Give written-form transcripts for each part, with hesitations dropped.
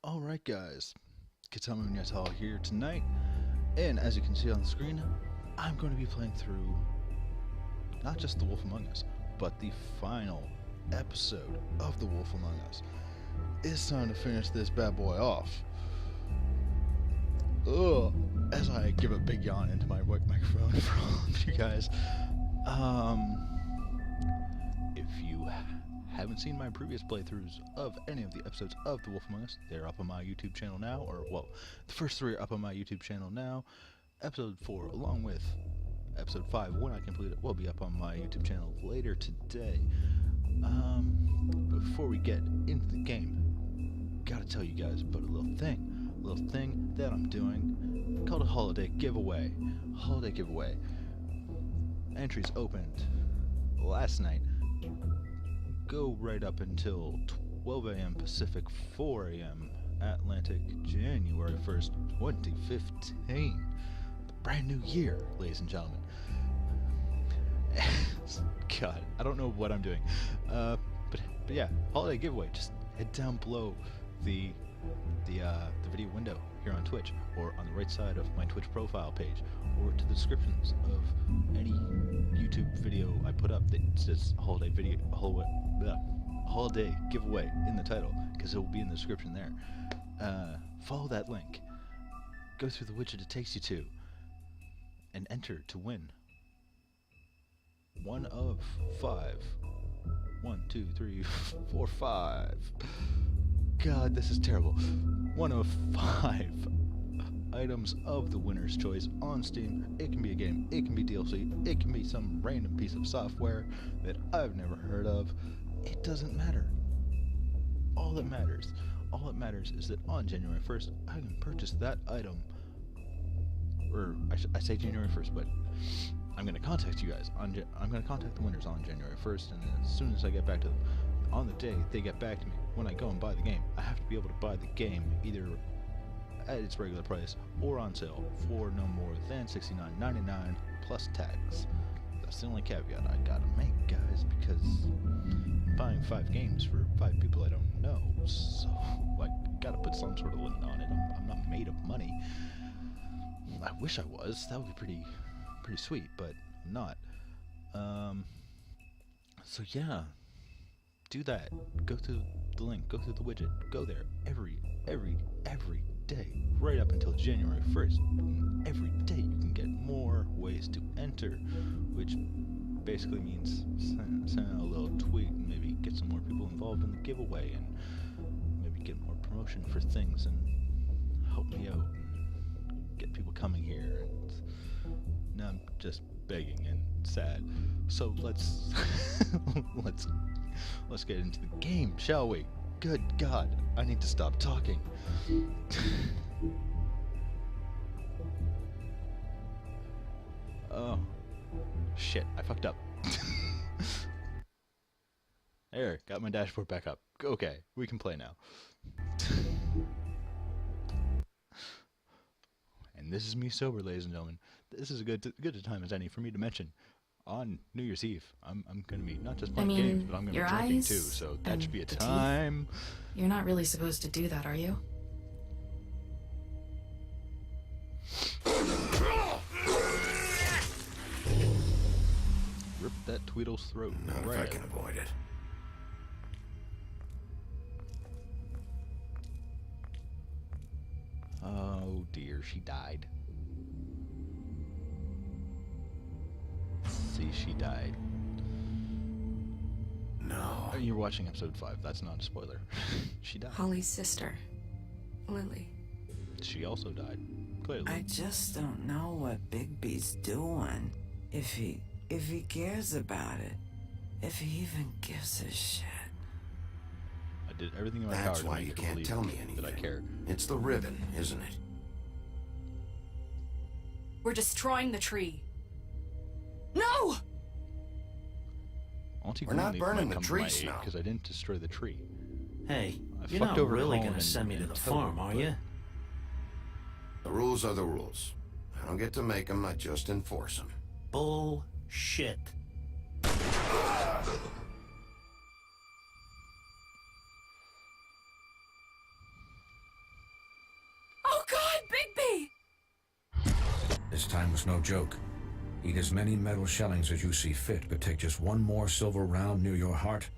Alright guys, Katama Nyatal here tonight, and as you can see on the screen, I'm going to be playing through not just The Wolf Among Us, but the final episode of The Wolf Among Us. It's time to finish this bad boy off. Ugh, as I give a big yawn into my microphone for all of you guys. If you haven't seen my previous playthroughs of any of the episodes of The Wolf Among Us, they're up on my YouTube channel now, or, well, the first three are up on my YouTube channel now. Episode 4, along with Episode 5, when I complete it, will be up on my YouTube channel later today. Before we get into the game, gotta tell you guys about a little thing that I'm doing called a holiday giveaway. Entries opened last night. Go right up until 12 a.m. Pacific, 4 a.m. Atlantic, January 1st, 2015. The brand new year, ladies and gentlemen. God, I don't know what I'm doing. But yeah, holiday giveaway. Just head down below the video window here on Twitch, or on the right side of my Twitch profile page, or to the descriptions of any YouTube video I put up that says holiday giveaway in the title, because it will be in the description there. Follow that link, go through the widget it takes you to, and enter to win one of 5. 1, 2, 3, 4, 5. God, this is terrible. One of 5 items of the winner's choice on Steam. It can be a game, it can be DLC, it can be some random piece of software that I've never heard of. It doesn't matter. All that matters is that on January 1st, I can purchase that item. Or, I say January 1st, but I'm going to contact you guys. I'm going to contact the winners on January 1st, and as soon as I get back to them, on the day they get back to me, when I go and buy the game, I have to be able to buy the game either at its regular price or on sale for no more than $69.99 plus tax. That's the only caveat I gotta make, guys, because I'm buying 5 games for 5 people I don't know, so I gotta put some sort of limit on it. I'm not made of money. I wish I was. That would be pretty sweet, but I'm not. So yeah, do that. Go through the link, go through the widget, go there every day, right up until January 1st. And every day you can get more ways to enter, which basically means send out a little tweet and maybe get some more people involved in the giveaway, and maybe get more promotion for things and help me out and get people coming here. And now I'm just begging and sad. So let's let's get into the game, shall we? Good God, I need to stop talking. Oh, shit, I fucked up. There, got my dashboard back up. Okay, we can play now. And this is me sober, ladies and gentlemen. This is a good a time as any for me to mention. On New Year's Eve, I'm going to be not just playing games, but I'm going to be drinking too, so that should be a time. You're not really supposed to do that, are you? Rip that Tweedle's throat. Not if I can avoid it. Oh dear, she died. See, she died. No. You're watching episode 5. That's not a spoiler. She died. Holly's sister, Lily. She also died. Clearly. I just don't know what Bigby's doing. If he cares about it. If he even gives a shit. I did everything in my power That's to why make you her can't believe tell me anything. that I care. It's the ribbon, isn't it? We're destroying the tree. No! We're not burning the tree, Snow. Because I didn't destroy the tree. Hey, I you're fucked not over really Colin gonna send me to and the Toad, farm, are but- you? The rules are the rules. I don't get to make them, I just enforce them. Bullshit. This time was no joke. Eat as many metal shellings as you see fit, but take just one more silver round near your heart,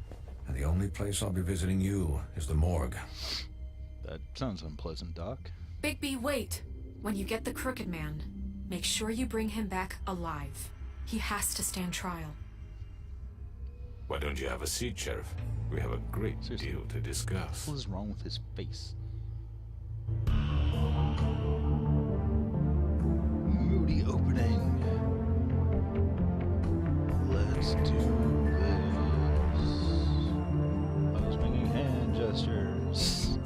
and the only place I'll be visiting you is the morgue. That sounds unpleasant, Doc. Bigby, wait. When you get the Crooked Man, make sure you bring him back alive. He has to stand trial. Why don't you have a seat, Sheriff? We have a great Seriously. deal to discuss. What is wrong with his face? Moody opening. Let's do this. I was making hand gestures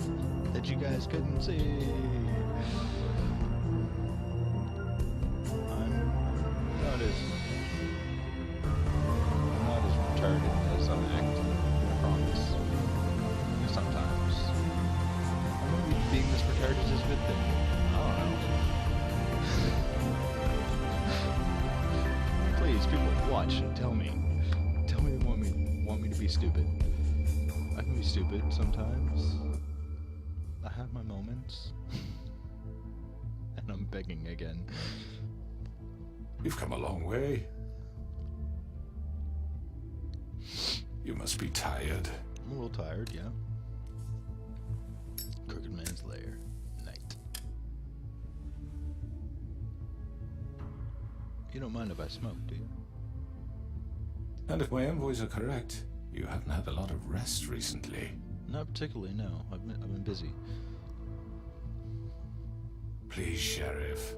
that you guys couldn't see. I'm not as retarded as I act. I promise. Sometimes. Maybe being this retarded is a good thing. I don't know. Please, people, watch and tell me. Tell me they want me to be stupid. I can be stupid sometimes. I have my moments. And I'm begging again. You've come a long way. You must be tired. I'm a little tired, yeah. Crooked Man's Lair. Night. You don't mind if I smoke, do you? And if my envoys are correct, you haven't had a lot of rest recently. Not particularly, no. I've been busy. Please, Sheriff,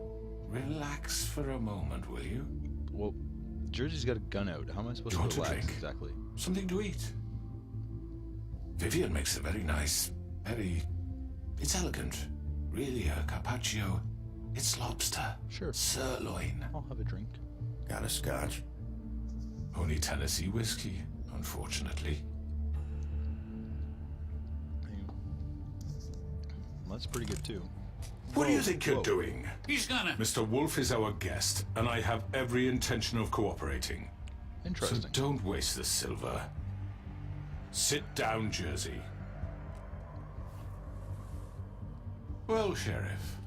relax for a moment, will you? Well, Jersey's got a gun out. How am I supposed Do you to want to relax drink? exactly? Something to eat. Vivian makes a very nice, it's elegant. Really a carpaccio. It's lobster. Sure. Sirloin. I'll have a drink. Got a scotch? Only Tennessee whiskey, unfortunately. Well, that's pretty good too. What do you Whoa, think you're whoa. doing? He's gonna. Mr. Wolf is our guest, and I have every intention of cooperating. So Interesting. don't waste the silver. Sit down, Jersey. Well, Sheriff,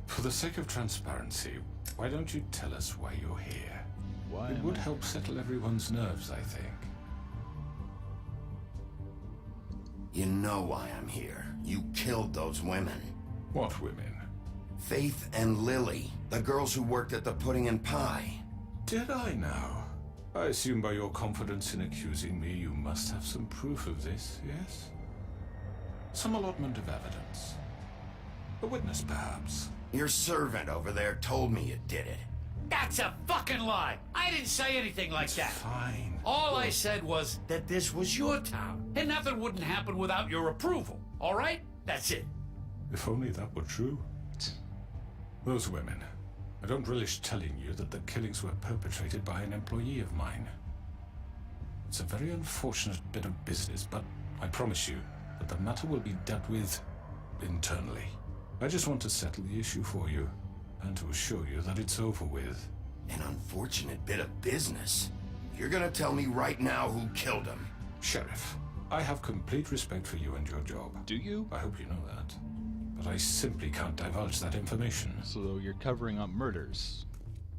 for the sake of transparency, why don't you tell us why you're here? Why It am would I- help settle everyone's nerves, I think. You know why I'm here. You killed those women. What women? Faith and Lily, the girls who worked at the Pudding and Pie. Did I now? I assume by your confidence in accusing me, you must have some proof of this, yes? Some allotment of evidence. A witness, perhaps. Your servant over there told me you did it. That's a fucking lie. I didn't say anything like that. Fine. All I said was that this was your town, and nothing wouldn't happen without your approval. All right? That's it. If only that were true. Those women. I don't relish telling you that the killings were perpetrated by an employee of mine. It's a very unfortunate bit of business, but I promise you that the matter will be dealt with internally. I just want to settle the issue for you, and to assure you that it's over with. An unfortunate bit of business. You're gonna tell me right now who killed him. Sheriff, I have complete respect for you and your job. Do you? I hope you know that. But I simply can't divulge that information. So you're covering up murders.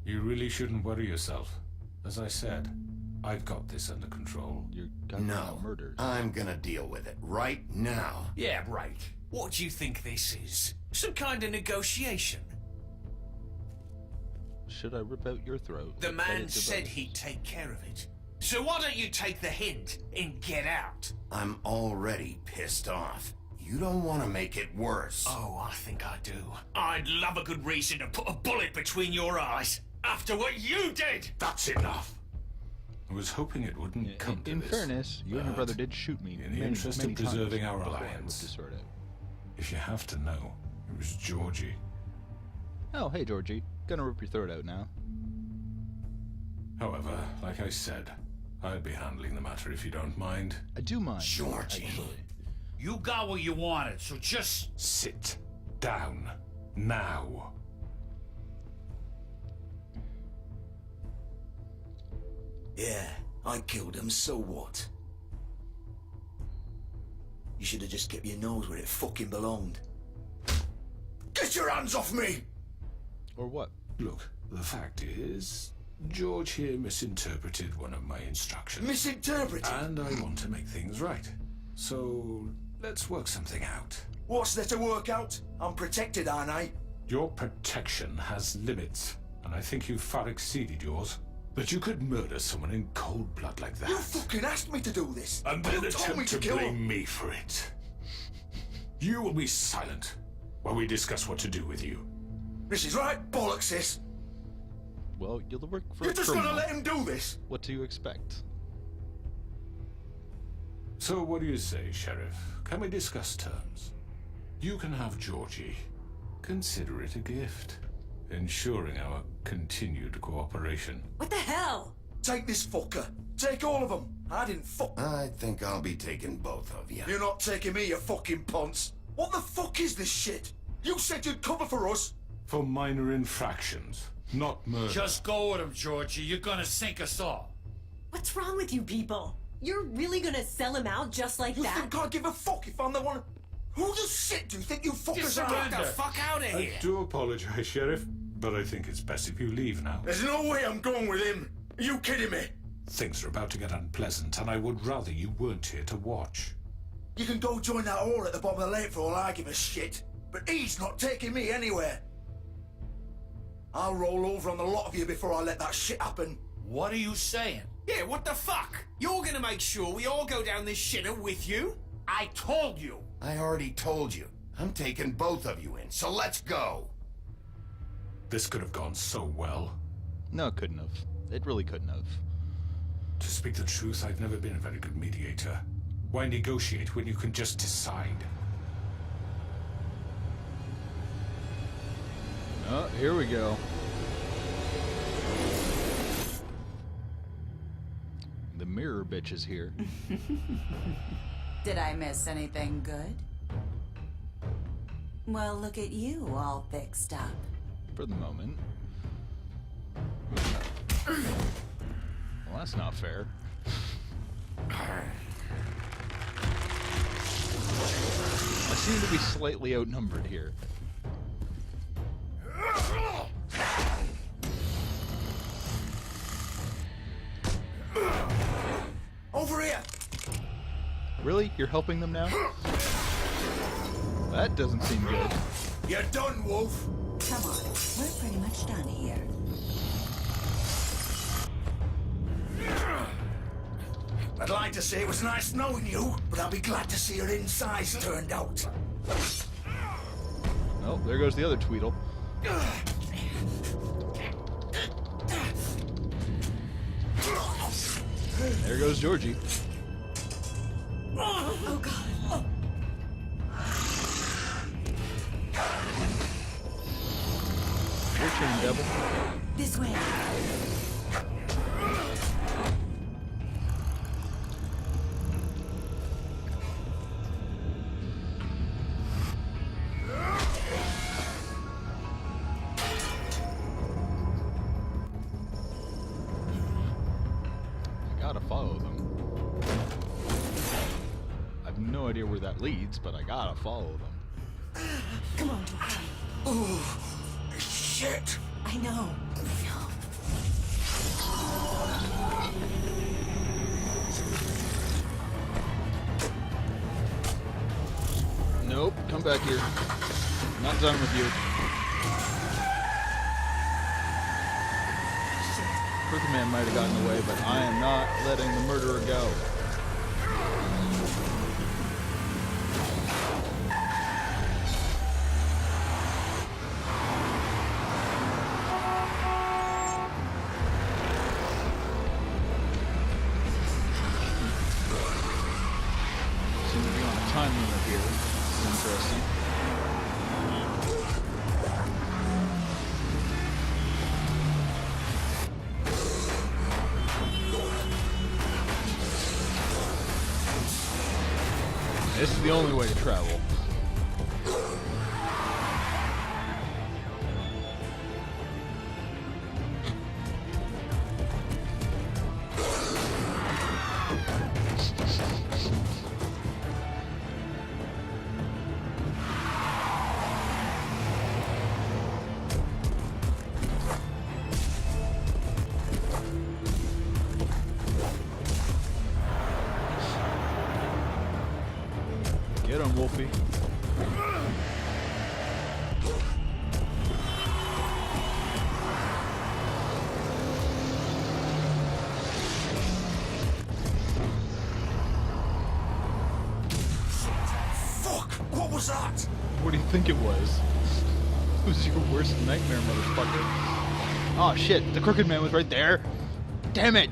You really shouldn't worry yourself. As I said, I've got this under control. You're covering No, up murders. I'm gonna deal with it right now. Yeah, right. What do you think this is? Some kind of negotiation? Should I rip out your throat? The like I man did to said both? he'd take care of it. So why don't you take the hint and get out? I'm already pissed off. You don't want to make it worse. Oh, I think I do. I'd love a good reason to put a bullet between your eyes after what you did! That's enough! I was hoping it wouldn't come to In this. fairness, you and your but brother did shoot me in the many, interest many of preserving times our before I ripped alliance. his sword out. If you have to know, it was Georgie. Oh, hey, Georgie. Gonna rip your throat out now. However, like I said, I'd be handling the matter if you don't mind. I do mind. Georgie. Actually. You got what you wanted, so just... Sit down. Now. Yeah, I killed him, so what? You should have just kept your nose where it fucking belonged. Get your hands off me! Or what? Look, The fact is, George here misinterpreted one of my instructions. Misinterpreted? And I want to make things right. So, let's work something out. What's there to work out? I'm protected, aren't I? Your protection has limits, and I think you've far exceeded yours. But you could murder someone in cold blood like that. You fucking asked me to do this. And then you told me attempt to to kill blame me for it. You will be silent while we discuss what to do with you. This is right, bollocks this. Well, you'll work for You're a just criminal. gonna let him do this? What do you expect? So what do you say, Sheriff? Can we discuss terms? You can have Georgie. Consider it a gift, ensuring our continued cooperation. What the hell? Take this fucker. Take all of them. I didn't fuck. I think I'll be taking both of you. You're not taking me, you fucking ponce. What the fuck is this shit? You said you'd cover for us. For minor infractions, not murder. Just go with him, Georgie. You're gonna sink us all. What's wrong with you people? You're really gonna sell him out just like You that? think I give a fuck if I'm the one? Who the shit do you think you fuckers are? surrender. Get the fuck out of I here. do apologize, Sheriff, but I think it's best if you leave now. There's no way I'm going with him. Are you kidding me? Things are about to get unpleasant, and I would rather you weren't here to watch. You can go join that whore at the bottom of the lake for all I give a shit. But he's not taking me anywhere. I'll roll over on the lot of you before I let that shit happen. What are you saying? Yeah, what the fuck? You're gonna make sure we all go down this shitter with you? I told you. I already told you. I'm taking both of you in, so let's go. This could have gone so well. No, it couldn't have. It really couldn't have. To speak the truth, I've never been a very good mediator. Why negotiate when you can just decide? Oh, here we go. The mirror bitch is here. Did I miss anything good? Well, look at you, all fixed up. For the moment. Well, that's not fair. I seem to be slightly outnumbered here. Over here! Really? You're helping them now? That doesn't seem good. You're done, Wolf. Come on, we're pretty much done here. I'd like to say it was nice knowing you, but I'll be glad to see your insides turned out. Oh, there goes the other Tweedle. There goes Georgie. Oh god. Your turn, devil. This way. I gotta follow them. I've no idea where that leads, but I gotta follow them. Come on, George. Oh, shit. I know. Nope, come back here. Not done with you. Crooked Man might have gotten away, but I am not letting the murderer go. Seem to be on a time limit here. It's interesting. This is the only way to travel. maybe? Fuck! What was that? What do you think it was? It was your worst nightmare, motherfucker. Oh shit, the Crooked Man was right there. Damn it!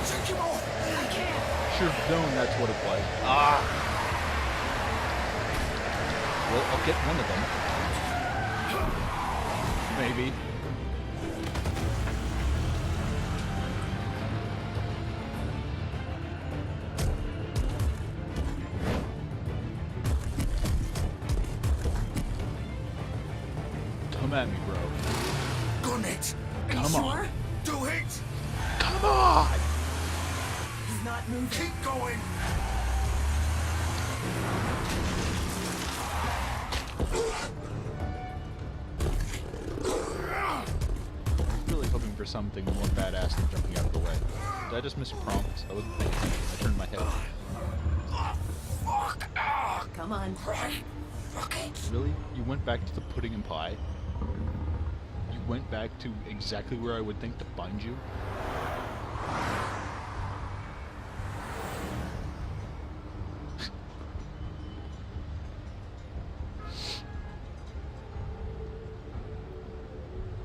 Take him off! I can't! Should have known that's what it was. Ah! Well, I'll get one of them. Maybe. Come at me, bro. Gun it! Come on. Do it! Come on! He's not moving. Keep going! Really hoping for something more badass than jumping out of the way. Did I just miss a prompt? I wasn't thinking. I turned my head. Come on. Really? You went back to the pudding and pie? You went back to exactly where I would think to find you?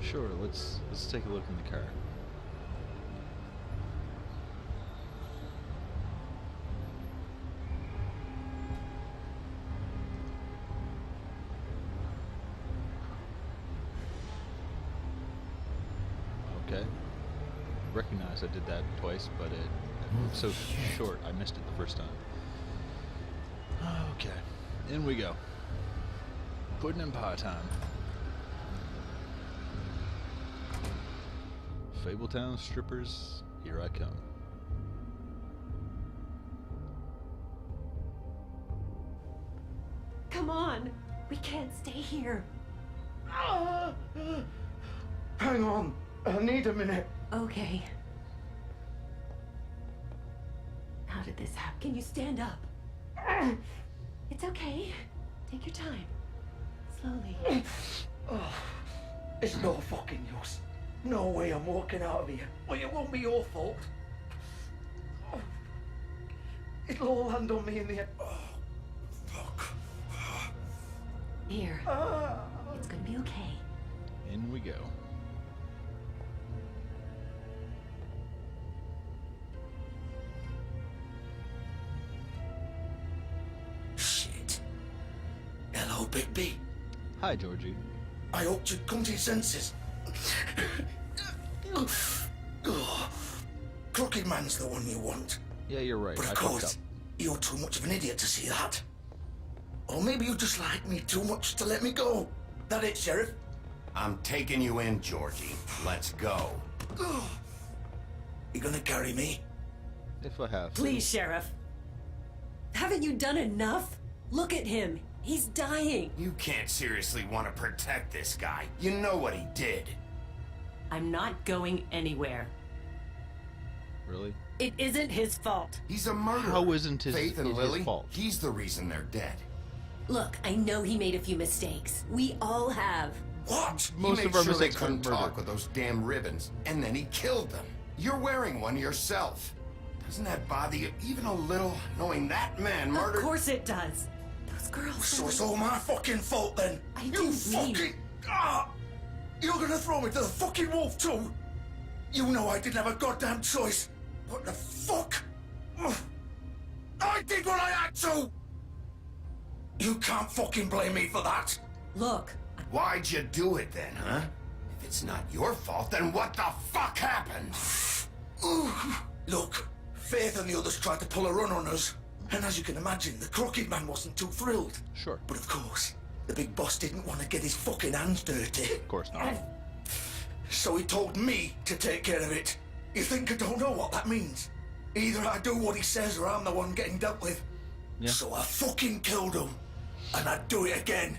Sure, let's take a look in the car. Okay. Recognize I did that twice, but it moved so short I missed it the first time. Okay. In we go. Pudding and pie time. Fabletown strippers, here I come. Come on. We can't stay here. Hang on. I need a minute. Okay. How did this happen? Can you stand up? It's okay. Take your time. Slowly. It's no fucking use. No way I'm walking out of here. Well, it won't be your fault. It'll all land on me in the end. Oh, fuck. Here. It's gonna be okay. In we go. Shit. Hello, Big B. Hi, Georgie. I hoped you'd come to your senses. Crooked Man's the one you want. Yeah, you're right. But I of fucked course, up. you're too much of an idiot to see that. Or maybe you just like me too much to let me go. That it, Sheriff? I'm taking you in, Georgie. Let's go. You gonna carry me? If I have to. Please, Sheriff. Haven't you done enough? Look at him. He's dying. You can't seriously want to protect this guy. You know what he did. I'm not going anywhere. Really? It isn't his fault. He's a murderer. How isn't Faith and his Lily? fault? He's the reason they're dead. Look, I know he made a few mistakes. We all have. What? Most he of made our sure they mistakes couldn't weren't murder. talk with those damn ribbons, and then he killed them. You're wearing one yourself. Doesn't that bother you even a little, knowing that man murdered? Of course it does. Those girls. So it's all my fucking fault then. I You didn't mean- fucking... You're gonna throw me to the fucking wolf too? You know I didn't have a goddamn choice. What the fuck? I did what I had to! You can't fucking blame me for that. Look, Why'd you do it then, huh? If it's not your fault, then what the fuck happened? Look, Faith and the others tried to pull a run on us. And as you can imagine, the Crooked Man wasn't too thrilled. Sure. But of course, the big boss didn't want to get his fucking hands dirty. Of course not. So he told me to take care of it. You think I don't know what that means? Either I do what he says or I'm the one getting dealt with. Yeah. So I fucking killed him. And I'd do it again.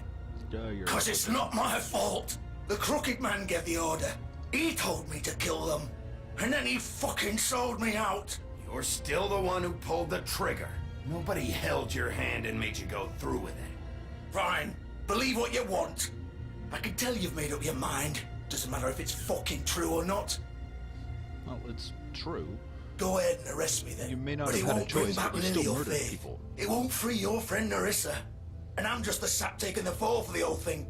Yeah, you're Cause it's not my fault. The Crooked Man gave the order. He told me to kill them. and then he fucking sold me out. You're still the one who pulled the trigger. Nobody held your hand and made you go through with it. Fine, believe what you want. I can tell you've made up your mind. Doesn't matter if it's fucking true or not. Well, it's true. Go ahead and arrest me then. You may not but have it had a won't bring choice, back but you Lily still or murdered Faith. people. It won't free your friend Narissa. And I'm just the sap taking the fall for the whole thing.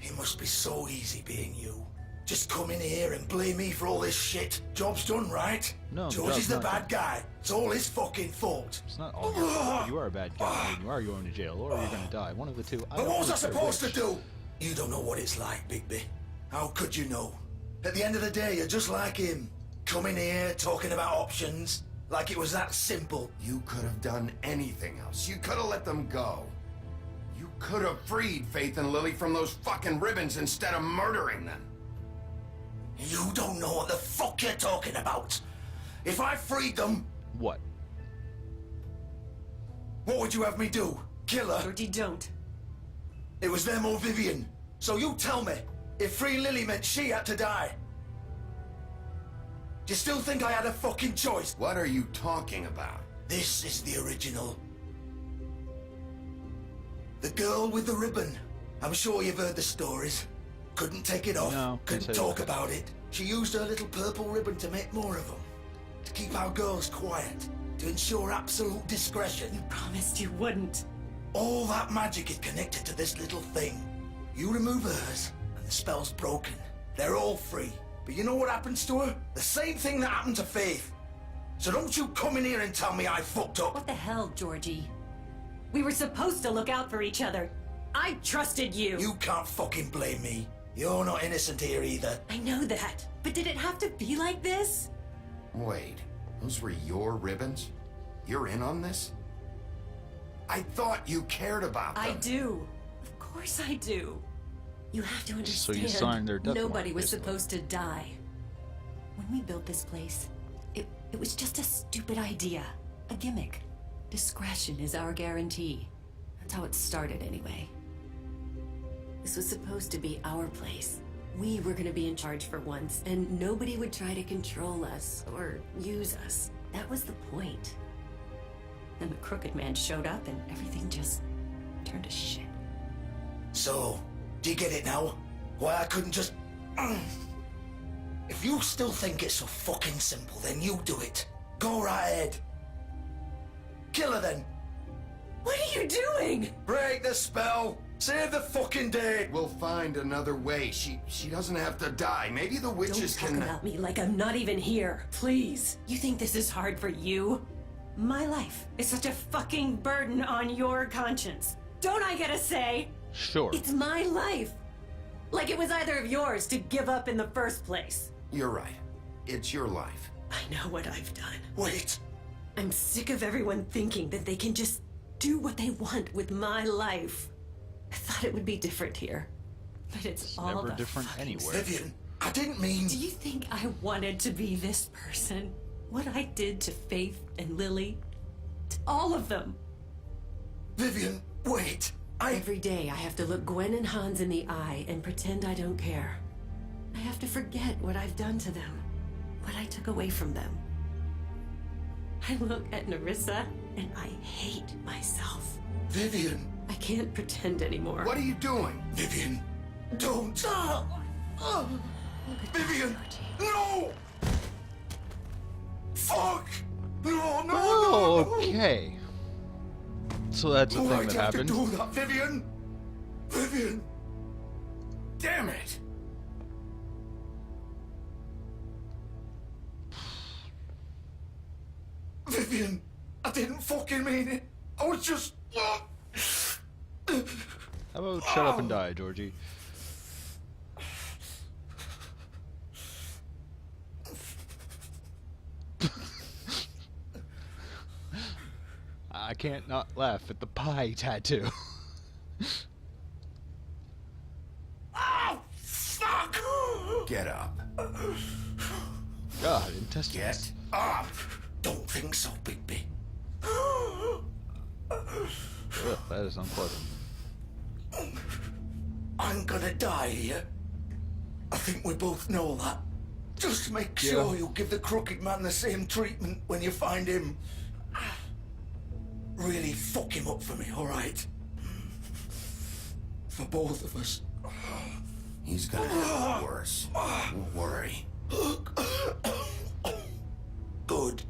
It must be so easy being you. Just come in here and blame me for all this shit. Job's done, right? No, the George is job's the not bad guy. It's all his fucking fault. It's not all your fault. You are a bad guy. And you are going to jail, or you're going to die. One of the two. But what was I supposed to do? You don't know what it's like, Bigby. How could you know? At the end of the day, you're just like him. Coming here, talking about options, like it was that simple. You could have done anything else. You could have let them go. You could have freed Faith and Lily from those fucking ribbons instead of murdering them. You don't know what the fuck you're talking about. If I freed them... What? What would you have me do? Kill her? Georgie, don't. It was them or Vivian. So you tell me, if freeing Lily meant she had to die. Do you still think I had a fucking choice? What are you talking about? This is the original. The girl with the ribbon. I'm sure you've heard the stories. Couldn't take it off. No, couldn't talk about it. She used her little purple ribbon to make more of them. To keep our girls quiet. To ensure absolute discretion. You promised you wouldn't. All that magic is connected to this little thing. You remove hers, and the spell's broken. They're all free. But you know what happens to her? The same thing that happened to Faith. So don't you come in here and tell me I fucked up. What the hell, Georgie? We were supposed to look out for each other. I trusted you. You can't fucking blame me. You're not innocent here either. I know that. But did it have to be like this? Wait, those were your ribbons? You're in on this? I thought you cared about them. I do. Of course I do. You have to understand. So you signed their death nobody warrant, was basically. supposed to die. When we built this place, it was just a stupid idea. A gimmick. Discretion is our guarantee. That's how it started anyway. This was supposed to be our place. We were gonna be in charge for once, and nobody would try to control us or use us. That was the point. Then the crooked man showed up and everything just turned to shit. So, do you get it now? Why I couldn't just... If you still think it's so fucking simple, then you do it. Go right ahead. Kill her then. What are you doing? Break the spell. Save the fucking day. We'll find another way. She doesn't have to die. Maybe the witches Don't can... talk about me like I'm not even here, please. You think this is hard for you? My life is such a fucking burden on your conscience. Don't I get a say? Sure. It's my life. Like it was either of yours to give up in the first place. You're right. It's your life. I know what I've done. Wait. I'm sick of everyone thinking that they can just do what they want with my life. I thought it would be different here. But it's all never the different fucking anywhere. Vivian, I didn't mean... Do you think I wanted to be this person? What I did to Faith and Lily? To all of them? Vivian, wait. Every day I have to look Gwen and Hans in the eye and pretend I don't care. I have to forget what I've done to them. What I took away from them. I look at Narissa and I hate myself. Vivian. I can't pretend anymore. What are you doing? Vivian, don't. Vivian, no! Fuck! No, no, Oh, no! okay. So that's a thing Why'd that you have to happened. do that, Vivian? Vivian! Damn it! Vivian, I didn't fucking mean it. I was just... How about shut up and die, Georgie? I can't not laugh at the pie tattoo. Oh, fuck! Get up. God, intestines. Get up! Don't think so, Bigby. Ugh, that is unpleasant. I'm gonna die here. I think we both know that. Just make sure you give the crooked man the same treatment when you find him. Really fuck him up for me, alright? For both of us. He's gonna have it worse. Don't worry. Good.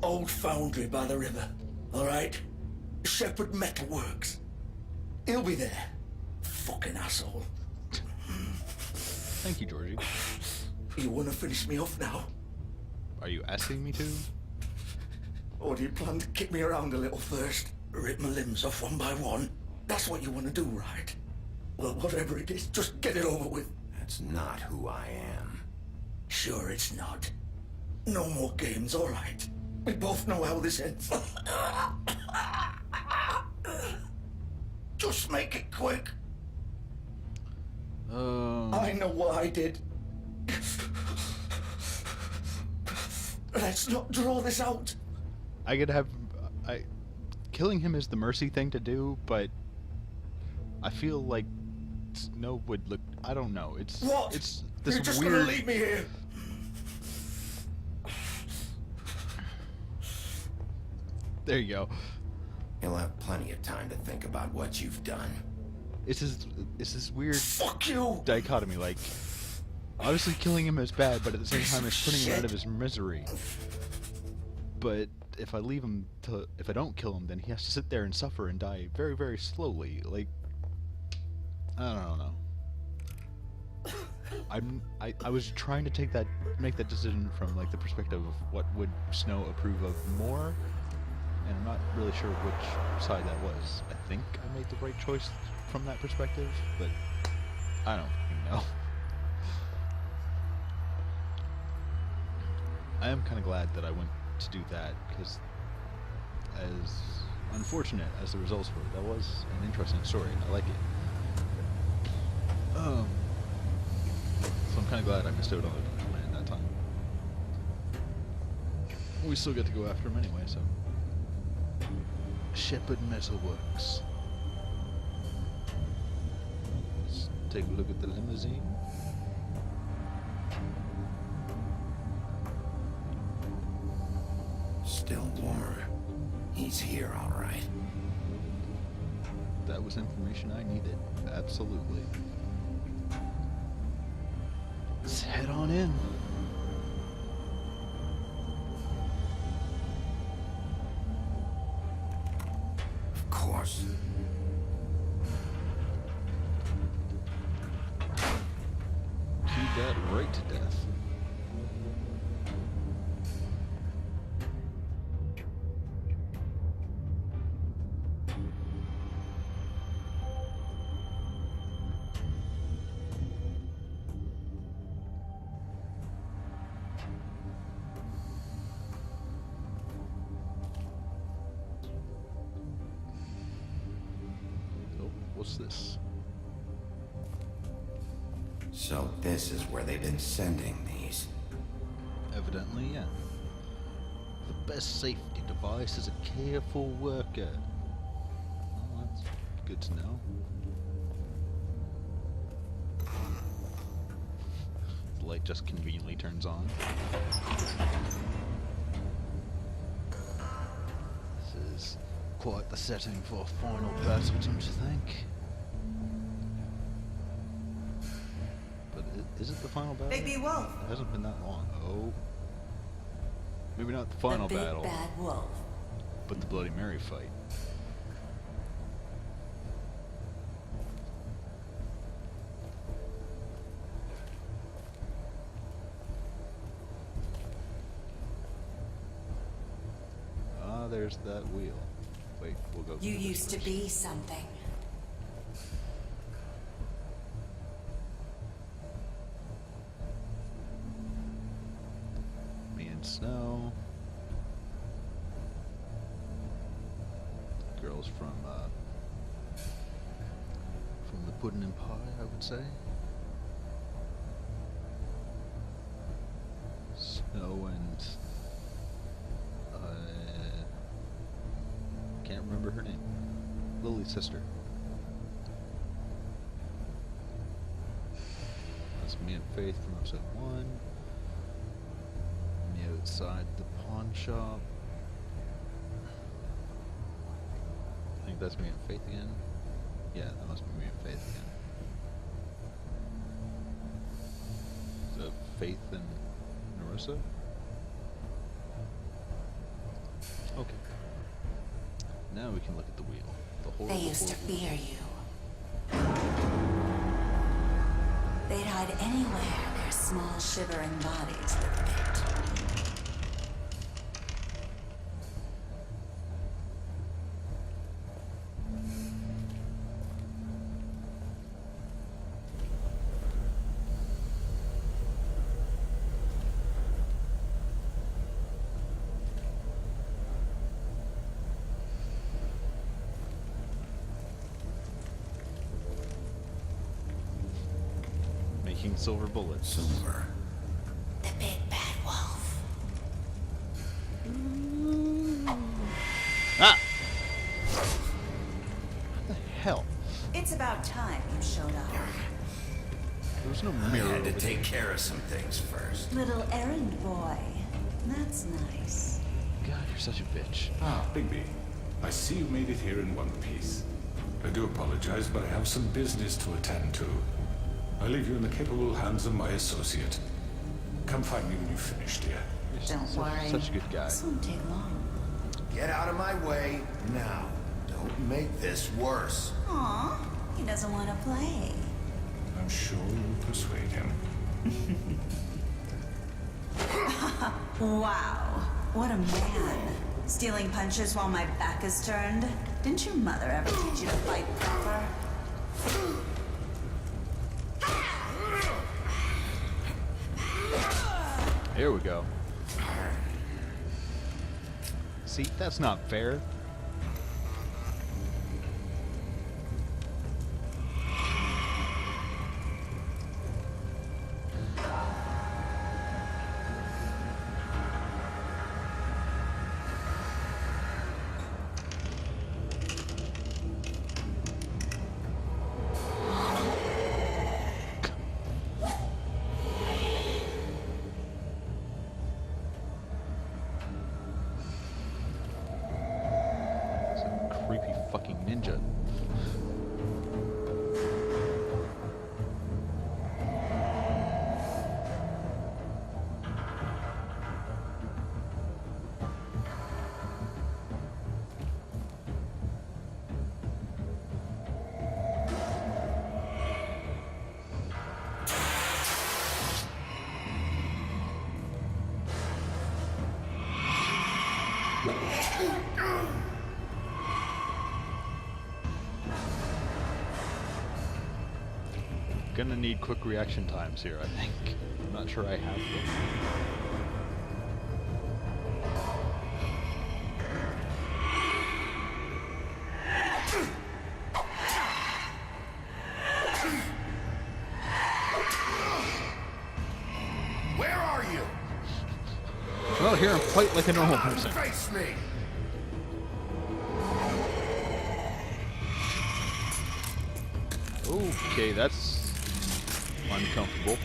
Old foundry by the river, alright? Shepherd Metal Works. He'll be there. Fucking asshole. Thank you, Georgie. You wanna finish me off now? Are you asking me to? Or do you plan to kick me around a little first? Rip my limbs off one by one? That's what you wanna do, right? Well, whatever it is, just get it over with. That's not who I am. Sure it's not. No more games, alright? We both know how this ends. Just make it quick. I know what I did. Let's not draw this out. I could have... killing him is the mercy thing to do, but I feel like Snow would look... I don't know. It's... What? It's this You're just weird... gonna leave me here? There you go. You'll have plenty of time to think about what you've done. It's this weird... Fuck you! Dichotomy, like... Obviously killing him is bad, but at the same time it's putting him out of his misery. But if I leave him to... If I don't kill him, then he has to sit there and suffer and die very, very slowly. Like... I don't know. I was trying to make that decision from like the perspective of what would Snow approve of more, and I'm not really sure which side that was. I think I made the right choice from that perspective, but I don't fucking know. I am kind of glad that I went to do that, because as unfortunate as the results were, that was an interesting story, and I like it. So I'm kind of glad I bestowed on the man that time. We still get to go after him anyway, so. Shepherd Metalworks. Let's take a look at the limousine. Still warm. He's here, all right. That was information I needed. Absolutely. Let's head on in. Of course. Keyed that right to death. What's this? So this is where they've been sending these. Evidently, yeah. The best safety device is a careful worker. Well, that's good to know. The light just conveniently turns on. This is quite the setting for a final battle, don't you think? But is it the final battle? Baby Wolf. It hasn't been that long. Oh. Maybe not the final the big battle, bad wolf. but the Bloody Mary fight. Ah, there's that wheel. Wait, we'll go. You through this used to first. be something. Me and Snow. Girls from the Puddin' and Pie, I would say. Snow and can't remember her name. Lily's sister. That's me and Faith from episode 1. Inside the pawn shop. I think that's me and Faith again. Yeah, that must be me and Faith again. Is it Faith and Narissa? Okay. Now we can look at the wheel. The horrible, They used to horrible- fear you. They'd hide anywhere their small shivering bodies would fit. Making silver bullets. Silver. The big bad wolf. Ah! What the hell? It's about time you showed up. There was no I mirror. had to over take care of some things first. Little errand boy. That's nice. there. God, you're such a bitch. Ah, Bigby. I see you made it here in one piece. I do apologize, but I have some business to attend to. I leave you in the capable hands of my associate. Come find me when you've finished, dear. You're Don't such, worry. such a good guy. This won't take long. Get out of my way now. Don't make this worse. Aw, he doesn't want to play. I'm sure you'll persuade him. Wow, what a man. Stealing punches while my back is turned? Didn't your mother ever teach you to fight proper? Here we go. See, that's not fair. Creepy fucking ninja. Gonna need quick reaction times here, I think. I'm not sure I have them. Where are you? Come out here and fight like a normal person. Face me! Okay, that's uncomfortable.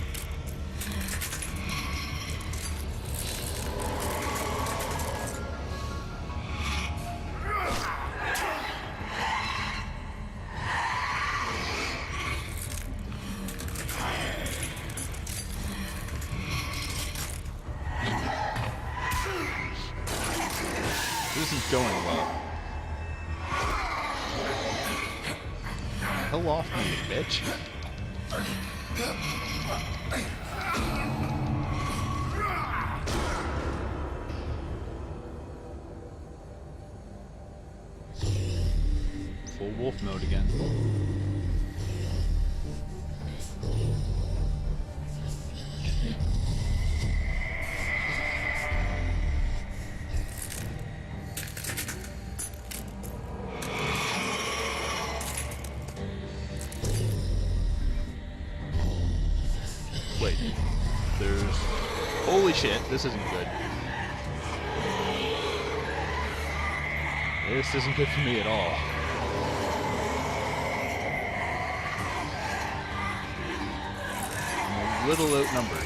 This is going well. Hell off me, bitch. Full wolf mode again. Wait, there's... Holy shit, this isn't good. This isn't good for me at all. I'm a little outnumbered.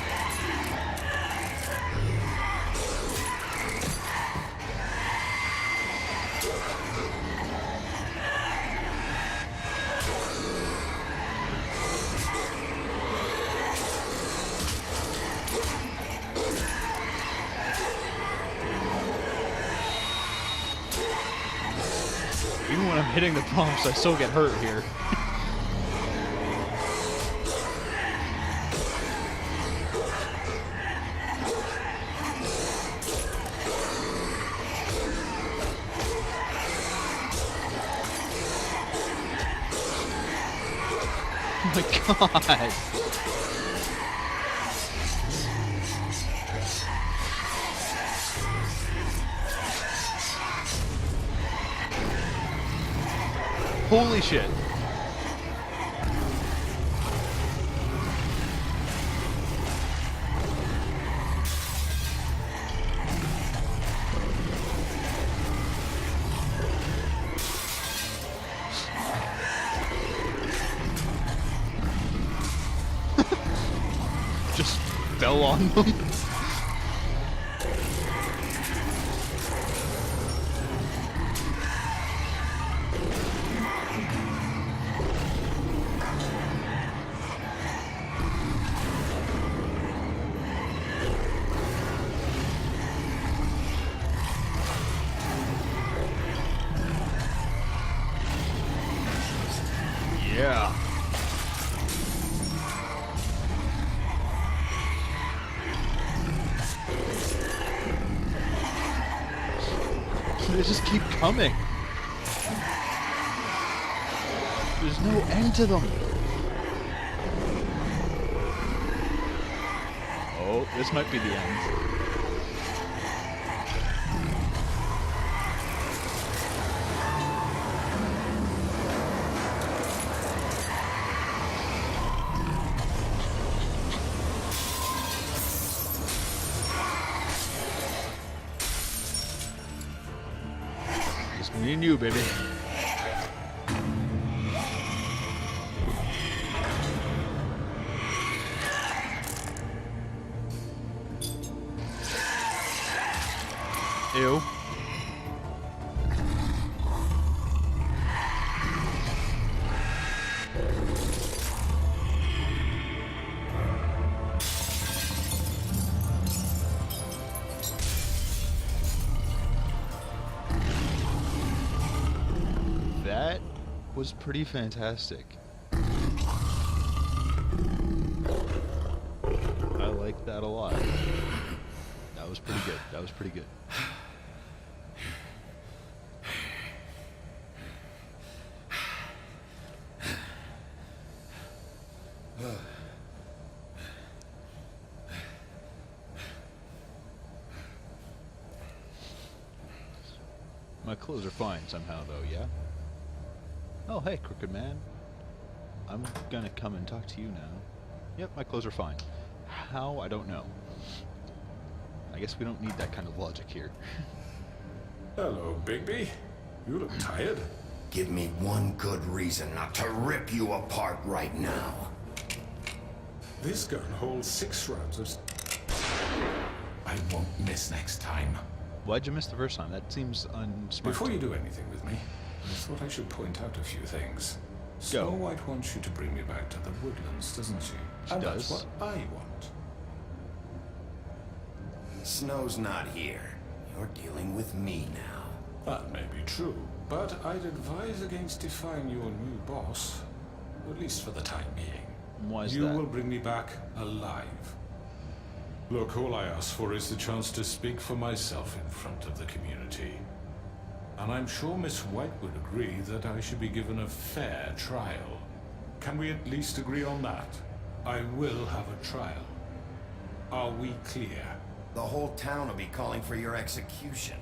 hitting the pumps, I still get hurt here. Oh my god! Holy shit. Just fell on them. Yeah. They just keep coming. There's no end to them. Oh, this might be the end. Just me and you, baby. Ew. That was pretty fantastic. I like that a lot. That was pretty good. That was pretty good. My clothes are fine somehow, though, yeah? Oh, hey, Crooked Man. I'm gonna come and talk to you now. Yep, my clothes are fine. How? I don't know. I guess we don't need that kind of logic here. Hello, Bigby. You look tired. Give me one good reason not to rip you apart right now. This gun holds 6 rounds of... I won't miss next time. Why'd you miss the first time? That seems unsmart. Before you do anything with me, I thought I should point out a few things. Snow White wants you to bring me back to the woodlands, doesn't she? She and does. That's what I want. Snow's not here. You're dealing with me now. That may be true, but I'd advise against defying your new boss, at least for the time being. Why is you that? will bring me back alive. Look, all I ask for is the chance to speak for myself in front of the community. And I'm sure Miss White would agree that I should be given a fair trial. Can we at least agree on that? I will have a trial. Are we clear? The whole town will be calling for your execution.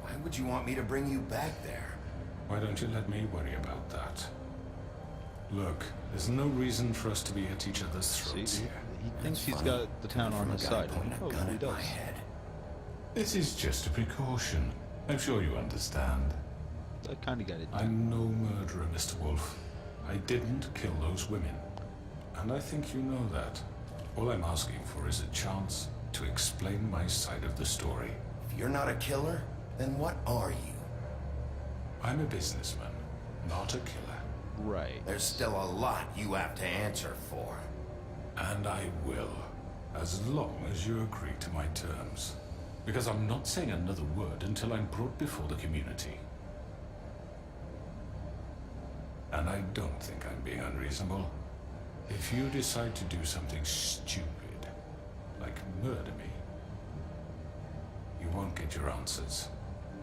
Why would you want me to bring you back there? Why don't you let me worry about that? Look, there's no reason for us to be at each other's throats here. He thinks he's got the town on his side. Oh, he does. This is just a precaution. I'm sure you understand. I kinda get it. I'm no murderer, Mr. Wolf. I didn't kill those women. And I think you know that. All I'm asking for is a chance to explain my side of the story. If you're not a killer, then what are you? I'm a businessman, not a killer. Right. There's still a lot you have to answer for. And I will, as long as you agree to my terms. Because I'm not saying another word until I'm brought before the community. And I don't think I'm being unreasonable. If you decide to do something stupid, like murder me, you won't get your answers.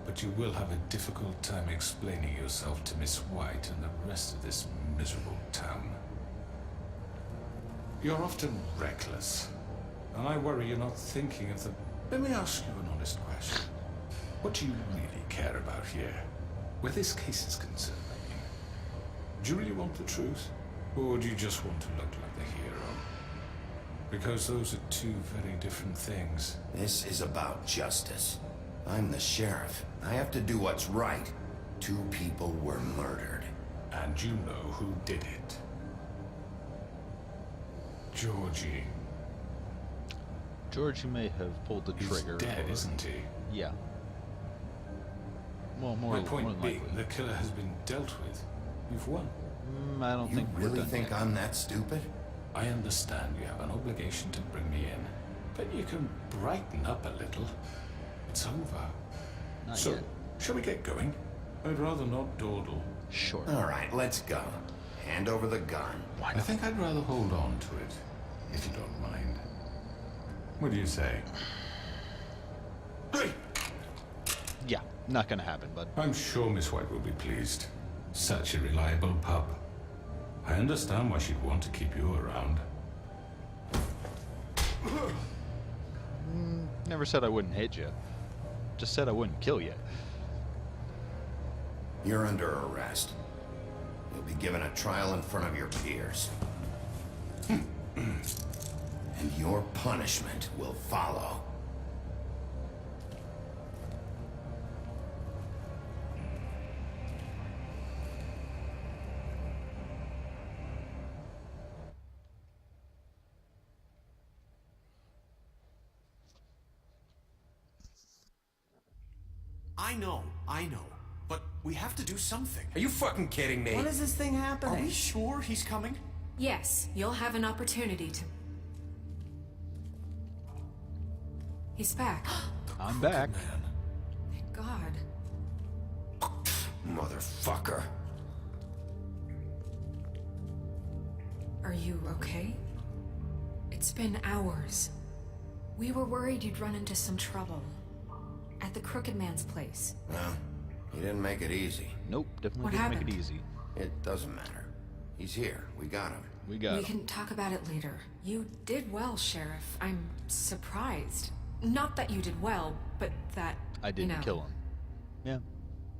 But you will have a difficult time explaining yourself to Miss White and the rest of this miserable town. You're often reckless, and I worry you're not thinking of the... Let me ask you an honest question. What do you really care about here? Where this case is concerned, I mean. Do you really want the truth? Or do you just want to look like the hero? Because those are two very different things. This is about justice. I'm the sheriff. I have to do what's right. 2 people were murdered. And you know who did it. Georgie. Georgie may have pulled the trigger. He's dead, isn't he? Yeah. Well, more My point more than being, likely. the killer has been dealt with. You've won. I don't You think we're really done think yet. I'm that stupid? I understand you have an obligation to bring me in, but you can brighten up a little. It's over. Not So, yet. shall we get going? I'd rather not dawdle. Sure. All right, let's go. Hand over the gun. I think I'd rather hold on to it, if you don't mind. What do you say? Hey! Yeah, not gonna happen, bud. I'm sure Miss White will be pleased. Such a reliable pup. I understand why she'd want to keep you around. Never said I wouldn't hit you. Just said I wouldn't kill you. You're under arrest. You'll be given a trial in front of your peers. And your punishment will follow. I know. But we have to do something. Are you fucking kidding me? When is this thing happening? Are we sure he's coming? Yes, you'll have an opportunity to... He's back. I'm back. Thank God. Motherfucker. Are you okay? It's been hours. We were worried you'd run into some trouble. At the Crooked Man's place. Well, he didn't make it easy. Nope, definitely What didn't make happened? it easy. It doesn't matter. He's here. We got him. We got We him. can talk about it later. You did well, Sheriff. I'm surprised. Not that you did well, but that, I didn't you know, kill him. Yeah.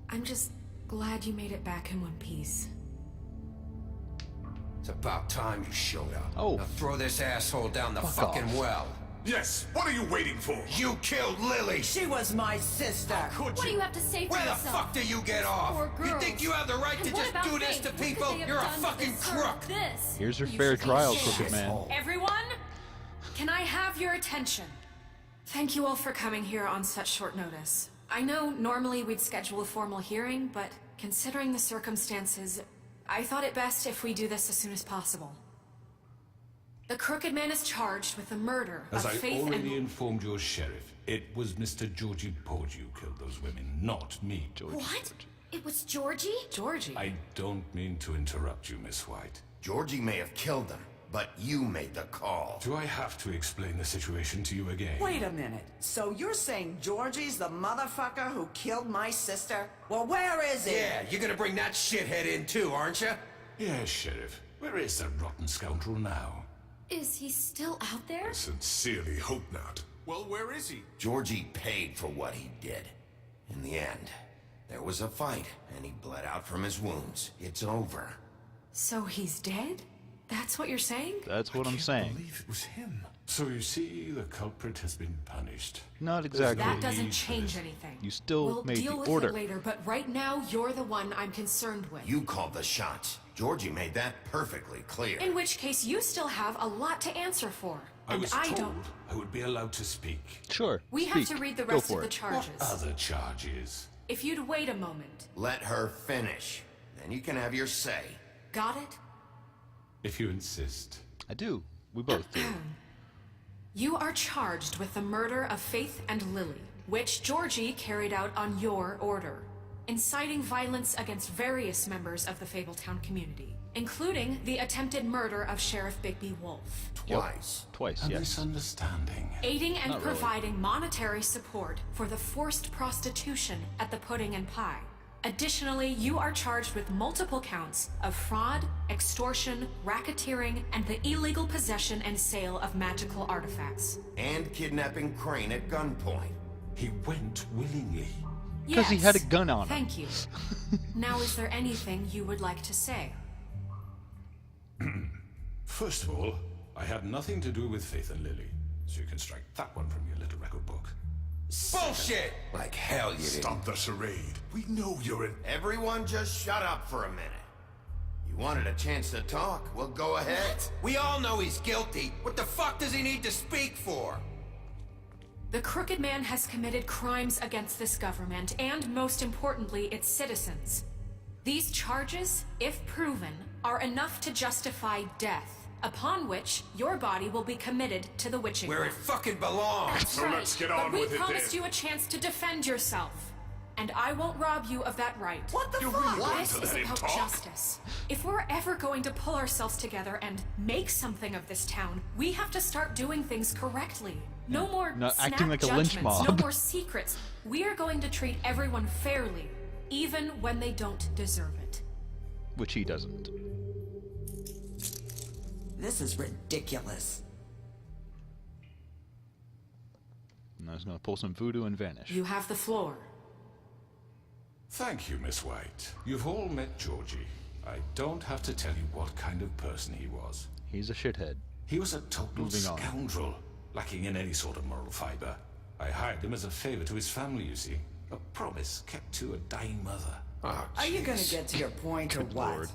I'm just glad you made it back in one piece. It's about time you showed up. Oh. Now throw this asshole down the Fuck fucking off. well. Yes, what are you waiting for? You killed Lily! She was my sister. Could What do you? you have to say for Where the yourself? fuck do you get off? Poor You girls. think you have the right And to what just about do this Faith? to What could people? they have You're a done to fucking deserve crook! This? Here's your You fair should be trial, ashamed. Crooked Man. Everyone, can I have your attention? Thank you all for coming here on such short notice. I know normally we'd schedule a formal hearing, but considering the circumstances, I thought it best if we do this as soon as possible. The Crooked Man is charged with the murder As of I Faith already and... informed your sheriff, it was Mr. Georgie Porge who killed those women, not me. What? It was Georgie? Georgie. I don't mean to interrupt you, Miss White. Georgie may have killed them, but you made the call. Do I have to explain the situation to you again? Wait a minute. So you're saying Georgie's the motherfucker who killed my sister? Well, where is he? Yeah, you're gonna bring that shithead in too, aren't you? Yes, Sheriff. Where is that rotten scoundrel now? Is he still out there? Sincerely hope not. Well, where is he? Georgie paid for what he did. In the end, there was a fight, and he bled out from his wounds. It's over. So he's dead? That's what you're saying? That's what I I'm can't saying. believe it was him. So you see, the culprit has been punished. Not exactly. That doesn't need for change this. anything. You still We'll made deal the with order. it later, but right now you're the one I'm concerned with. You called the shots. Georgie made that perfectly clear. In which case, you still have a lot to answer for. I And was I told don't. I would be allowed to speak. Sure. We speak. have to read the Go rest for of the it. charges. What other charges? If you'd wait a moment. Let her finish. Then you can have your say. Got it? If you insist. I do. We both do. You are charged with the murder of Faith and Lily, which Georgie carried out on your order. inciting violence against various members of the Fabletown community, including the attempted murder of Sheriff Bigby Wolf. Twice, A yes. misunderstanding. Aiding and Not really. providing monetary support for the forced prostitution at the Pudding and Pie. Additionally, you are charged with multiple counts of fraud, extortion, racketeering, and the illegal possession and sale of magical artifacts. And kidnapping Crane at gunpoint. He went willingly. Because he had a gun on him. Thank you. Now, is there anything you would like to say? First of all, I had nothing to do with Faith and Lily, so you can strike that one from your little record book. Bullshit! Like hell you didn't. Stop the charade. We know you're in. Everyone just shut up for a minute. You wanted a chance to talk? Well, go ahead. We all know he's guilty. What the fuck does he need to speak for? The Crooked Man has committed crimes against this government and, most importantly, its citizens. These charges, if proven, are enough to justify death, upon which your body will be committed to the witching Where it room. fucking belongs. That's So right, let's get but on we with it promised then. you a chance to defend yourself. And I won't rob you of that right. What the You're fuck? really going This to is let him about talk? justice. If we're ever going to pull ourselves together and make something of this town, we have to start doing things correctly. No more Not snap acting like a lynch judgments, no mob. more secrets. We are going to treat everyone fairly, even when they don't deserve it. Which he doesn't. This is ridiculous. And I was gonna pull some voodoo and vanish. You have the floor. Thank you, Miss White. You've all met Georgie. I don't have to tell you what kind of person he was. He's a shithead. He was a total Moving on. scoundrel, lacking in any sort of moral fiber. I hired him as a favor to his family, you see. A promise kept to a dying mother. Oh, Are you gonna jeez. get to your point or what? Lord.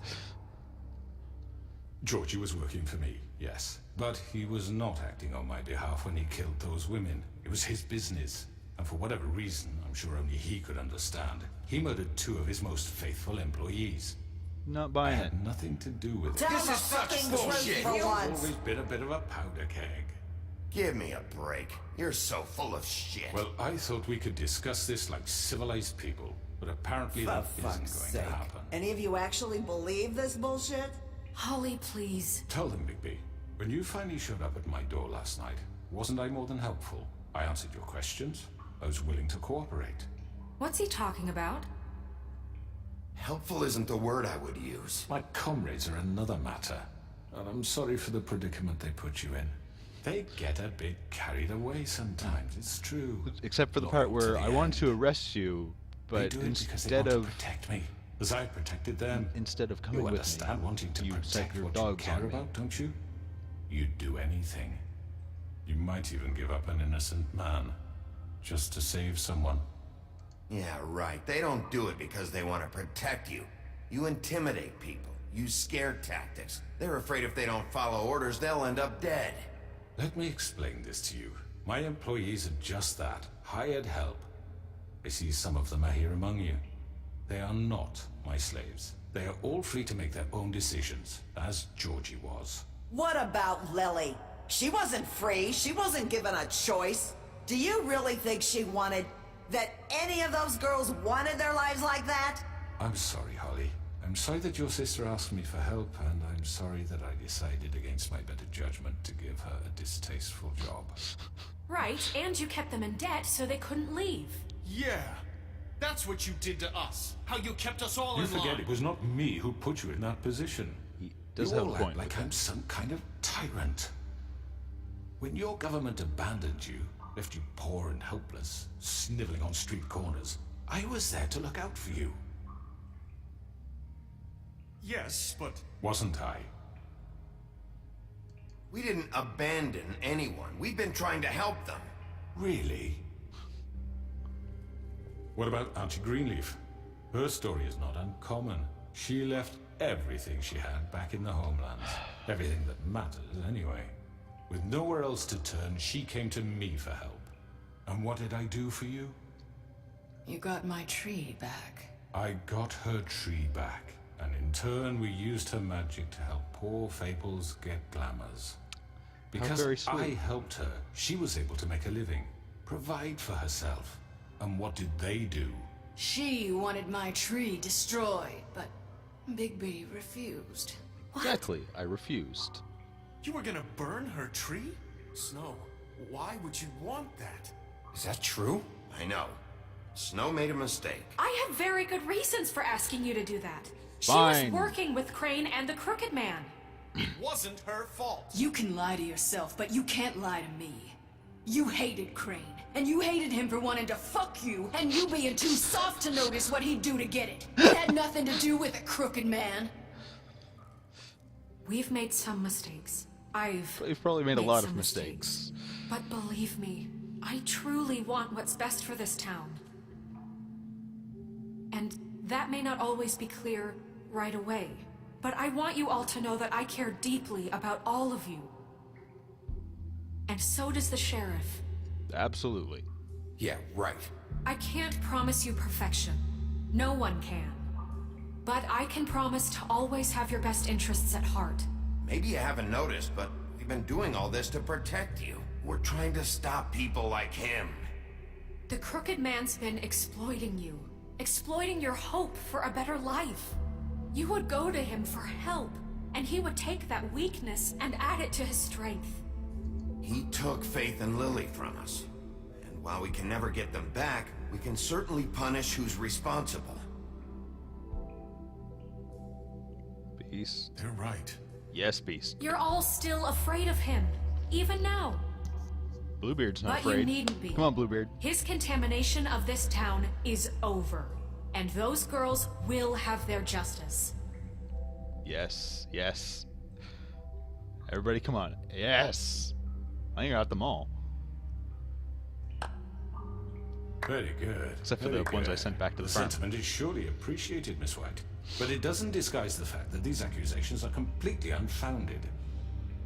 Georgie was working for me, yes. But he was not acting on my behalf when he killed those women. It was his business. And for whatever reason, I'm sure only he could understand, he murdered 2 of his most faithful employees. Not I buying it. had nothing to do with it. Tell This the is such fucking bullshit. truth for You've once. always been a bit of a powder keg. Give me a break. You're so full of shit. Well, I thought we could discuss this like civilized people, but apparently For that fuck's isn't going sake. to happen. Any of you actually believe this bullshit? Holly, please. Tell them, Bigby, when you finally showed up at my door last night, wasn't I more than helpful? I answered your questions. I was willing to cooperate. What's he talking about? Helpful isn't the word I would use. My comrades are another matter, and I'm sorry for the predicament they put you in. They get a bit carried away sometimes, it's true. Except for the Loyal part to where the I wanted to end. arrest you, They but do it because they instead want of to protect me, as I protected them. instead of coming You with understand me, wanting to you set protect your what you dogs care on me. about, don't you? You'd do anything. You might even give up an innocent man, just to save someone. Yeah, right. They don't do it because they want to protect you. You intimidate people. Use scare tactics. They're afraid if they don't follow orders, they'll end up dead. Let me explain this to you. My employees are just that, hired help. I see some of them are here among you. They are not my slaves. They are all free to make their own decisions, as Georgie was. What about Lily? She wasn't free. She wasn't given a choice. Do you really think she wanted... that any of those girls wanted their lives like that? I'm sorry, Holly. I'm sorry that your sister asked me for help, and I'm sorry that I decided against my better judgment to give her a distasteful job. Right, and you kept them in debt so they couldn't leave. Yeah. That's what you did to us. How you kept us all You in forget line. it was not me who put you in that position. He does You have all a act point. like with I'm that. some kind of tyrant. When your government abandoned you, left you poor and helpless, sniveling on street corners, I was there to look out for you. Yes, but... Wasn't I? We didn't abandon anyone. We've been trying to help them. Really? What about Auntie Greenleaf? Her story is not uncommon. She left everything she had back in the homelands. Everything that matters, anyway. With nowhere else to turn, she came to me for help. And what did I do for you? You got my tree back. I got her tree back, and in turn we used her magic to help poor Fables get glamours. Because very sweet. I helped her, she was able to make a living, provide for herself. And what did they do? She wanted my tree destroyed, but Bigby refused. Exactly, I refused. You were gonna burn her tree? Snow, why would you want that? Is that true? I know. Snow made a mistake. I have very good reasons for asking you to do that. She Fine. was working with Crane and the Crooked Man. It wasn't her fault. You can lie to yourself, but you can't lie to me. You hated Crane, and you hated him for wanting to fuck you, and you being too soft to notice what he'd do to get it. It had nothing to do with a Crooked Man. We've made some mistakes. We've probably made a lot of mistakes. But believe me, I truly want what's best for this town. And that may not always be clear right away. But I want you all to know that I care deeply about all of you. And so does the sheriff. Absolutely. Yeah, right. I can't promise you perfection. No one can. But I can promise to always have your best interests at heart. Maybe you haven't noticed, but we've been doing all this to protect you. We're trying to stop people like him. The Crooked Man's been exploiting you. Exploiting your hope for a better life. You would go to him for help, and he would take that weakness and add it to his strength. He took Faith and Lily from us. And while we can never get them back, we can certainly punish who's responsible. Beast. They're right. Yes, Beast. You're all still afraid of him, even now. Bluebeard's not But afraid. you needn't be. Come on, Bluebeard. His contamination of this town is over, and those girls will have their justice. Yes, yes. Everybody, come on. Yes. I think I got them all. Very good. Except for Very the ones I good. sent back to the The front. sentiment is surely appreciated, Miss White. But it doesn't disguise the fact that these accusations are completely unfounded.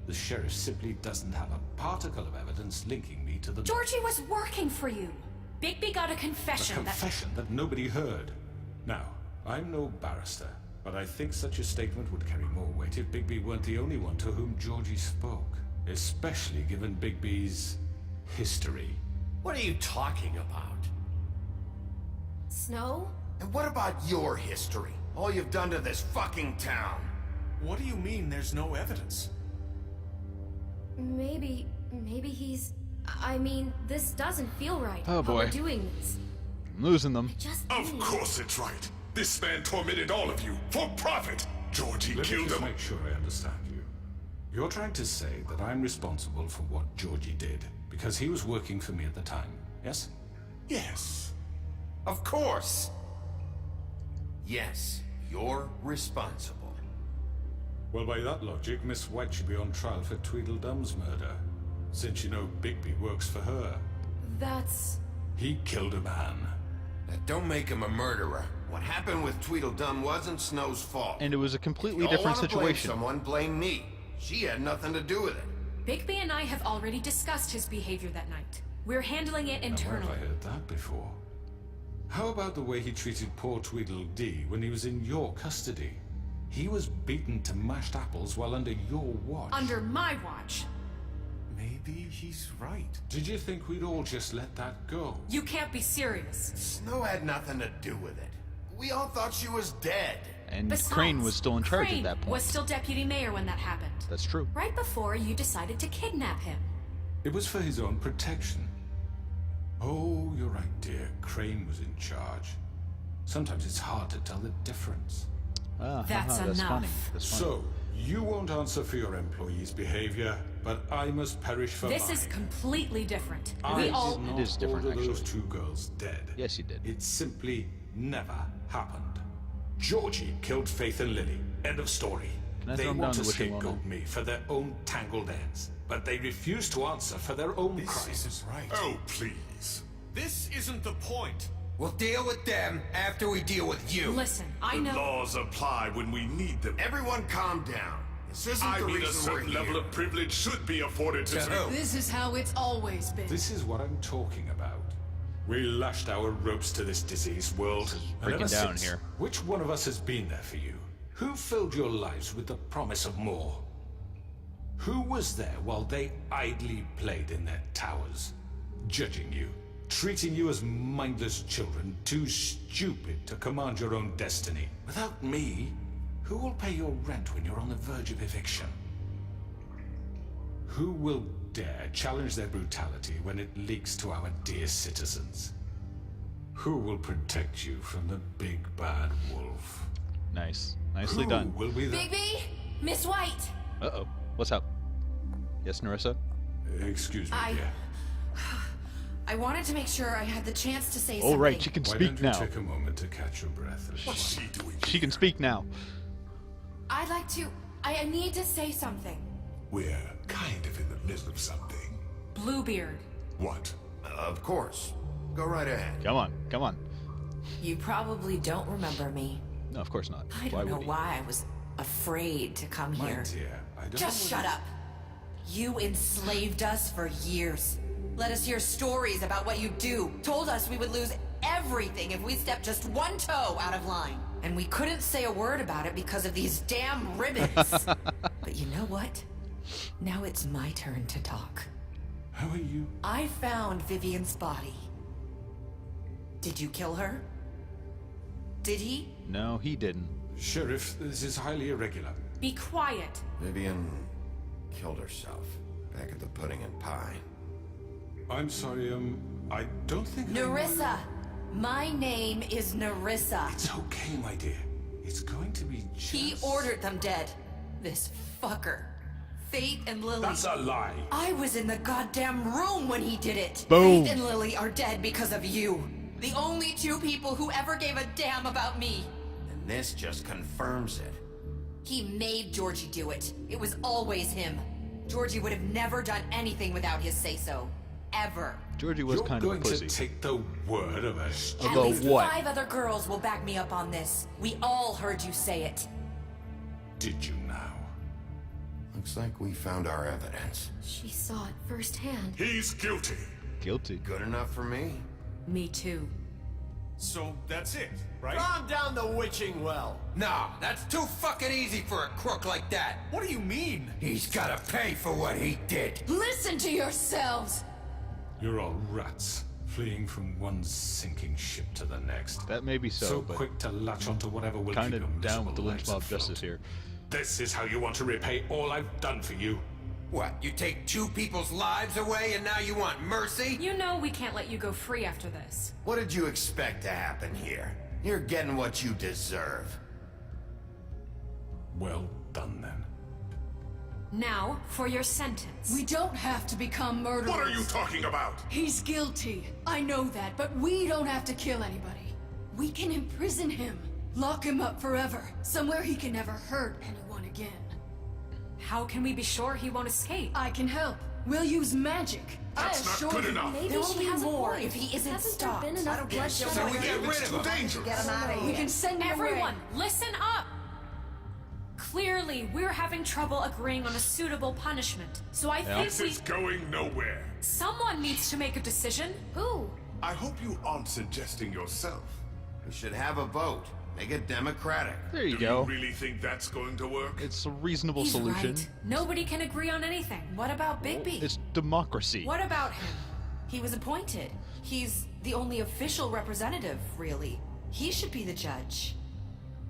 The sheriff simply doesn't have a particle of evidence linking me to the... Georgie was working for you. Bigby got a confession A confession that nobody heard. Now, I'm no barrister, but I think such a statement would carry more weight if Bigby weren't the only one to whom Georgie spoke. Especially given Bigby's history. What are you talking about? Snow? And what about your history? All you've done to this fucking town? What do you mean there's no evidence? Maybe he's... I mean, this doesn't feel right. Oh, how we're boy. doing this. I'm losing them. Of course it's right. This man tormented all of you for profit. Georgie Let me killed just him. make sure I understand you. You're trying to say that I'm responsible for what Georgie did because he was working for me at the time, yes? Yes. Of course. Yes, you're responsible. Well, by that logic, Miss White should be on trial for Tweedledum's murder, since you know Bigby works for her. That's... He killed a man. That don't make him a murderer. What happened with Tweedledum wasn't Snow's fault. And it was a completely If you all different wanna blame situation. someone, blame me. She had nothing to do with it. Bigby and I have already discussed his behavior that night. We're handling it Now, internally. where have I heard that before? How about the way he treated poor Tweedledee when he was in your custody? He was beaten to mashed apples while under your watch. Under my watch. Maybe he's right. Did you think we'd all just let that go? You can't be serious. Snow had nothing to do with it. We all thought she was dead. And Besides, Crane was still in charge Crane at that point. was still deputy mayor when that happened. That's true. Right before you decided to kidnap him. It was for his own protection. Oh, you're right, dear. Crane was in charge. Sometimes it's hard to tell the difference. That's that's enough. funny. That's funny. So, you won't answer for your employees' behavior, but I must perish for This mine. is completely different. I We all... did not It is different, order those actually. 2 girls dead. Yes, you did. It simply never happened. Georgie killed Faith and Lily. End of story. Can I They throw 'em want down to the wishing well scapegoat me for their own tangled ends, but they refuse to answer for their own This crimes. isn't right. Oh, please. This isn't the point. We'll deal with them after we deal with you. Listen, I know... Laws apply when we need them. Everyone calm down. This isn't I the mean, a reason we're certain here. level of privilege should be afforded to... This is how it's always been. This is what I'm talking about. We lashed our ropes to this diseased world. And breaking ever down since, here. Which one of us has been there for you? Who filled your lives with the promise of more? Who was there while they idly played in their towers, judging you, treating you as mindless children, too stupid to command your own destiny. Without me, who will pay your rent when you're on the verge of eviction? Who will dare challenge their brutality when it leaks to our dear citizens? Who will protect you from the big bad wolf? Nice. Nicely Who done. will be the... Bigby! Miss White! Uh-oh. What's up? Yes, Narissa? Excuse me, dear. I wanted to make sure I had the chance to say Oh, something. right. She can Why speak don't now. you take a moment to catch your breath? What's she doing? She can speak now. I'd like to... I need to say something. We're kind of in the middle of something. Bluebeard. What? Of course. Go right ahead. Come on. Come on. You probably don't remember me. No, of course not. I don't know why I was afraid to come My here. dear, I don't Just know shut up. You enslaved us for years. Let us hear stories about what you do. Told us we would lose everything if we stepped just one toe out of line. And we couldn't say a word about it because of these damn ribbons. But you know what? Now it's my turn to talk. How are you? I found Vivian's body. Did you kill her? Did he? No, he didn't. Sheriff, this is highly irregular. Be quiet. Vivian killed herself back at the Pudding and Pie. I'm sorry, I don't think... Narissa! My name is Narissa. It's okay, my dear. It's going to be just... He ordered them dead. This fucker. Faith and Lily. That's a lie. I was in the goddamn room when he did it. Boom. Faith and Lily are dead because of you. The only two people who ever gave a damn about me. And this just confirms it. He made Georgie do it. It was always him. Georgie would have never done anything without his say-so. Ever. Georgie was kind of a You're pussy. going to take the word of a... At About least what? 5 other girls will back me up on this. We all heard you say it. Did you now? Looks like we found our evidence. She saw it firsthand. He's guilty. Guilty. Good enough for me. Me too. So that's it, right? Calm down the witching well. No, that's too fucking easy for a crook like that. What do you mean? He's gotta pay for what he did. Listen to yourselves! You're all rats, fleeing from one sinking ship to the next. That may be so, but quick to latch onto whatever will kind keep of your down with the miserable lynch lives mob afloat. justice here. This is how you want to repay all I've done for you. What, you take 2 people's lives away and now you want mercy? You know we can't let you go free after this. What did you expect to happen here? You're getting what you deserve. Well done, then. Now, for your sentence. We don't have to become murderers. What are you talking about? He's guilty. I know that, but we don't have to kill anybody. We can imprison him. Lock him up forever. Somewhere he can never hurt anyone again. How can we be sure he won't escape? I can help. We'll use magic. That's I not assure good you. enough. Maybe There will she be has more a point. if he isn't Hasn't stopped. there been I enough don't give a bloodshed shit. So we already? get rid It's of too him. dangerous. Get him out of We here. can send him away. Everyone, listen up! Clearly, we're having trouble agreeing on a suitable punishment. So I think This is going nowhere. someone needs to make a decision. Who? I hope you aren't suggesting yourself. We should have a vote. Make it democratic. There you Do go. you really think that's going to work? It's a reasonable He's solution. right. Nobody can agree on anything. What about Bigby? It's democracy. What about him? He was appointed. He's the only official representative, really. He should be the judge.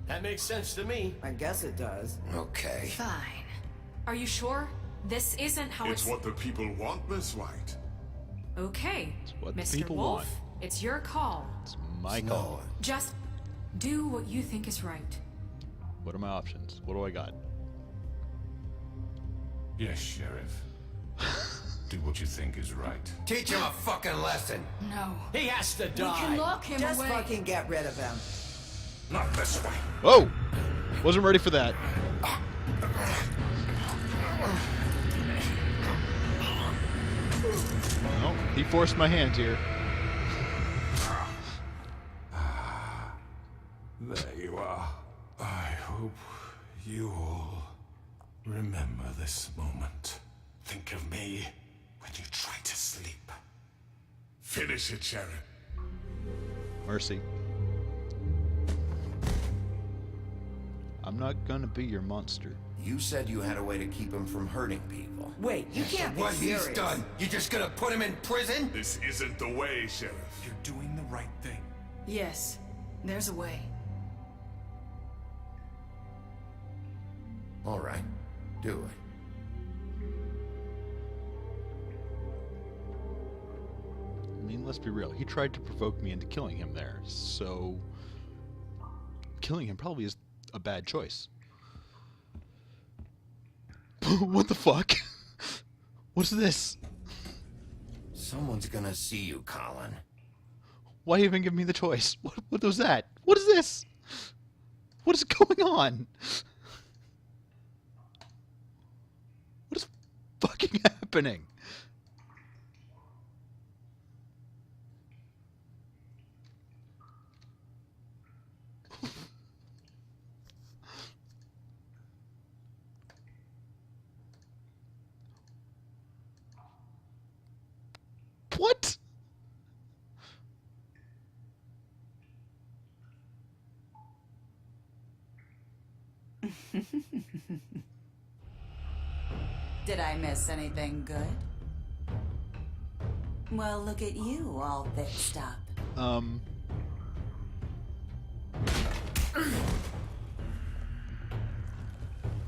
That makes sense to me. I guess it does. Okay. Fine. Are you sure? This isn't how It's what the people want, Miss White. Okay, what the Mr. people Wolf, want. it's your call. It's my call. Just do what you think is right. What are my options? What do I got? Yes, Sheriff. Do what you think is right. Teach him a fucking lesson. No. He has to We die. can lock him Just away. fucking get rid of him. Not this way. Whoa! Wasn't ready for that. Well, he forced my hand here. There you are. I hope you all remember this moment. Think of me when you try to sleep. Finish it, Sheriff. Mercy. I'm not gonna be your monster. You said you had a way to keep him from hurting people. Wait, you can't be What serious. he's done, you just gonna put him in prison? This isn't the way, Sheriff. You're doing the right thing. Yes, there's a way. All right, do it. I mean, let's be real. He tried to provoke me into killing him there, so killing him probably is a bad choice. What the fuck? What's this? Someone's gonna see you, Colin. Why even give me the choice? What was that? What is this? What is going on? What is fucking happening? What? Did I miss anything good? Well, look at you, all fixed up.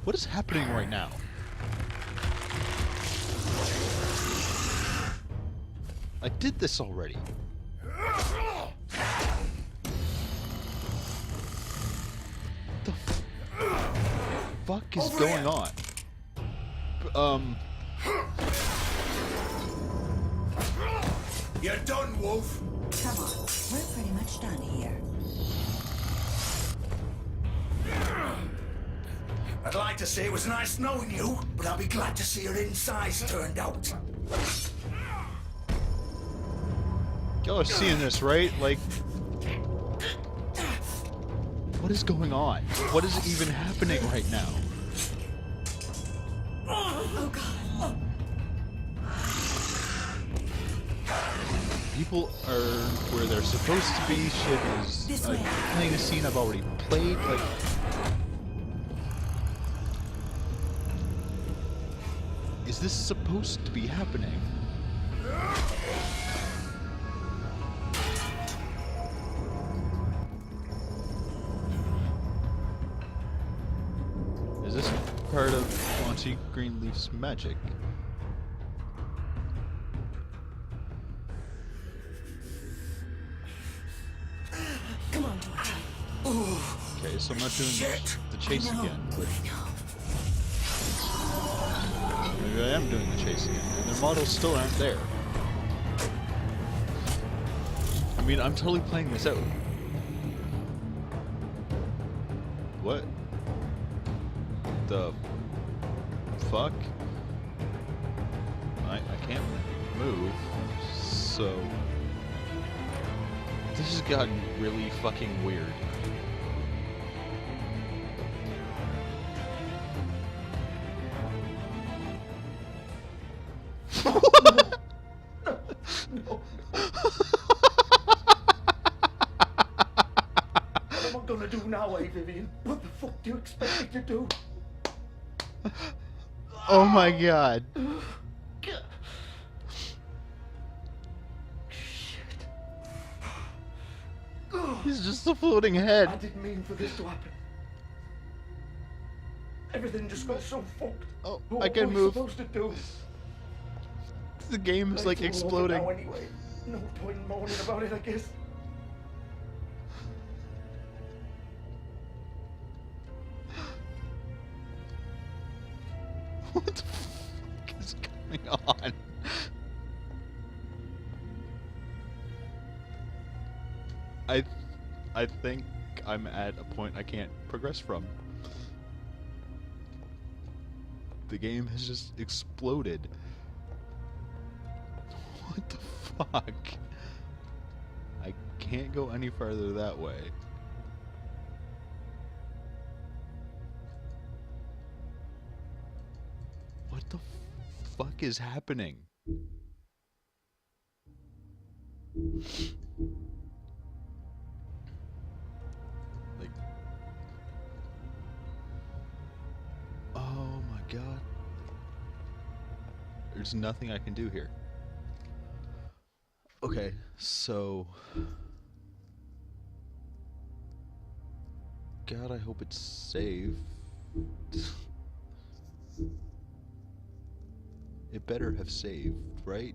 What is happening right now? I did this already. The fuck is going on? You're done, Wolf. Come on, we're pretty much done here. I'd like to say it was nice knowing you, but I'll be glad to see your insides turned out. Y'all are seeing this, right? Like, what is going on? What is even happening right now? Oh god. People are where they're supposed to be. Shit is playing a scene I've already played. Like, is this supposed to be happening? Is this part of Monty Greenleaf's magic? Come on, Okay, so I'm not doing the chase again. But maybe I am doing the chase again, and their models still aren't there. I mean, I'm totally playing this out. What? The fuck? I can't move, so this has gotten really fucking weird. What am I gonna do now, Vivian? What the fuck do you expect me to do? Oh my god. He's just a floating head. I didn't mean for this to happen. Everything just got so fucked. Oh, What I can was move. supposed to do? The game is like It's all over exploding. now anyway. No point in moaning about it, I guess. What the fuck is going on? I think I'm at a point I can't progress from. The game has just exploded. What the fuck? I can't go any farther that way. What the fuck is happening? Like, There's nothing I can do here. Okay, so... God, I hope it's saved. It better have saved, right?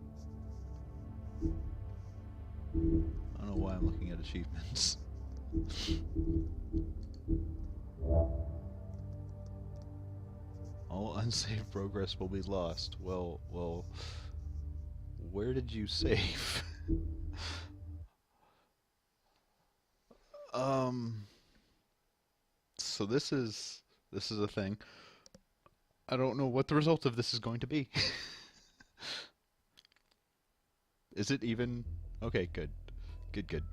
I don't know why I'm looking at achievements. All unsaved progress will be lost. Well, where did you save? So this is a thing. I don't know what the result of this is going to be. Is it even? Okay, good. Good.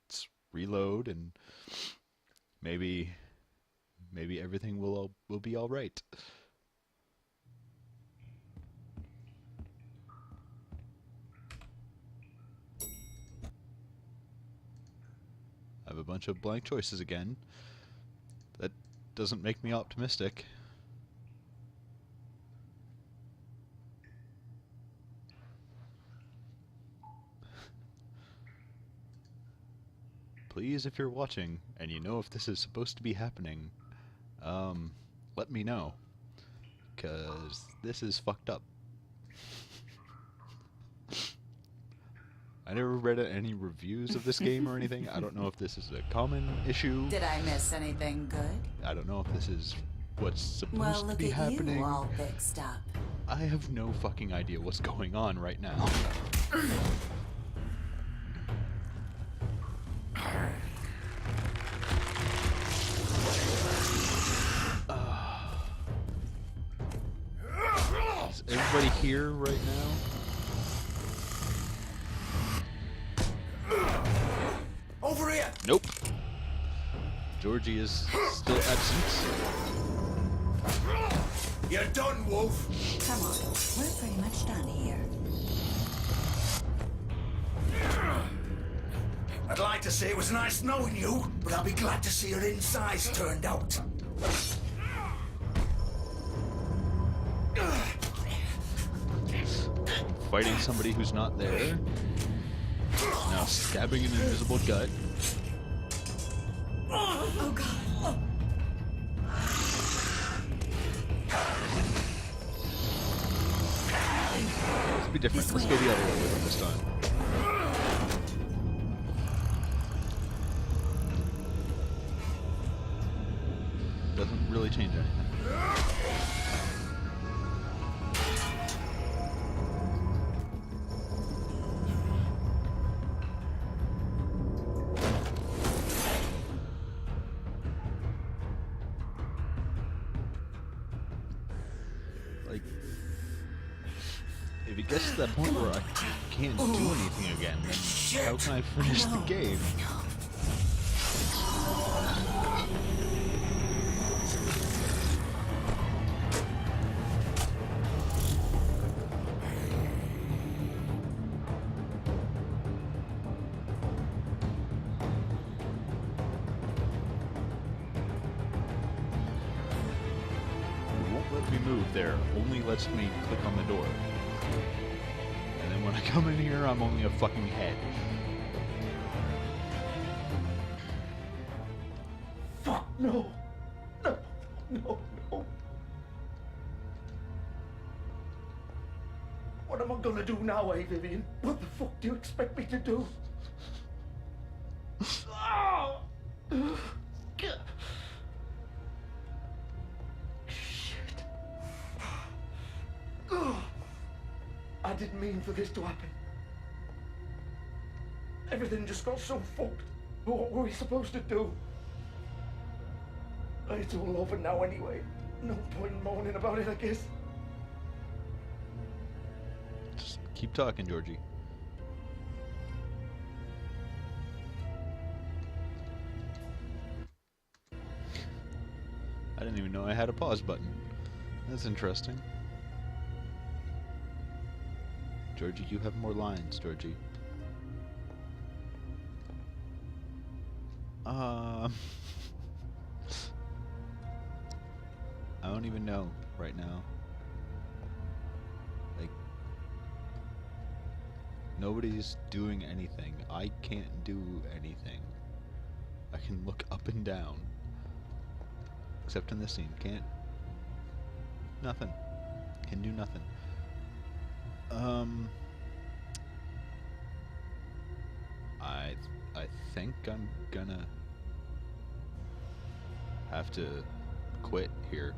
Let's reload and maybe everything will be all right. I have a bunch of blank choices again. That doesn't make me optimistic. Please, if you're watching and you know if this is supposed to be happening, let me know, 'cause this is fucked up. I never read any reviews of this game or anything. I don't know if this is a common issue. Did I miss anything good? I don't know if this is what's supposed Well, to look be at happening. you all fixed up. I have no fucking idea what's going on right now. Is everybody here right now? Over here! Nope. Georgie is still absent. You're done, Wolf! Come on, we're pretty much done here. I'd like to say it was nice knowing you, but I'll be glad to see your insides turned out. Fighting somebody who's not there. Now stabbing an invisible gut. Oh god. Let's be different. Let's go the other way with it this time. Doesn't really change anything. Like, if it gets to that point where I can't do anything again, then how can I finish the game? Let me move there. Only lets me click on the door. And then when I come in here, I'm only a fucking head. Fuck, no! No. What am I gonna do now, eh, Vivian? What the fuck do you expect me to do? Oh! Shit. I didn't mean for this to happen. Everything just got so fucked. What were we supposed to do? It's all over now anyway. No point in moaning about it, I guess. Just keep talking, Georgie. I didn't even know I had a pause button. That's interesting. Georgie, you have more lines, Georgie. I don't even know right now. Like, nobody's doing anything. I can't do anything. I can look up and down. Except in this scene. Can't. Nothing. Can do nothing. I think I'm gonna have to quit here.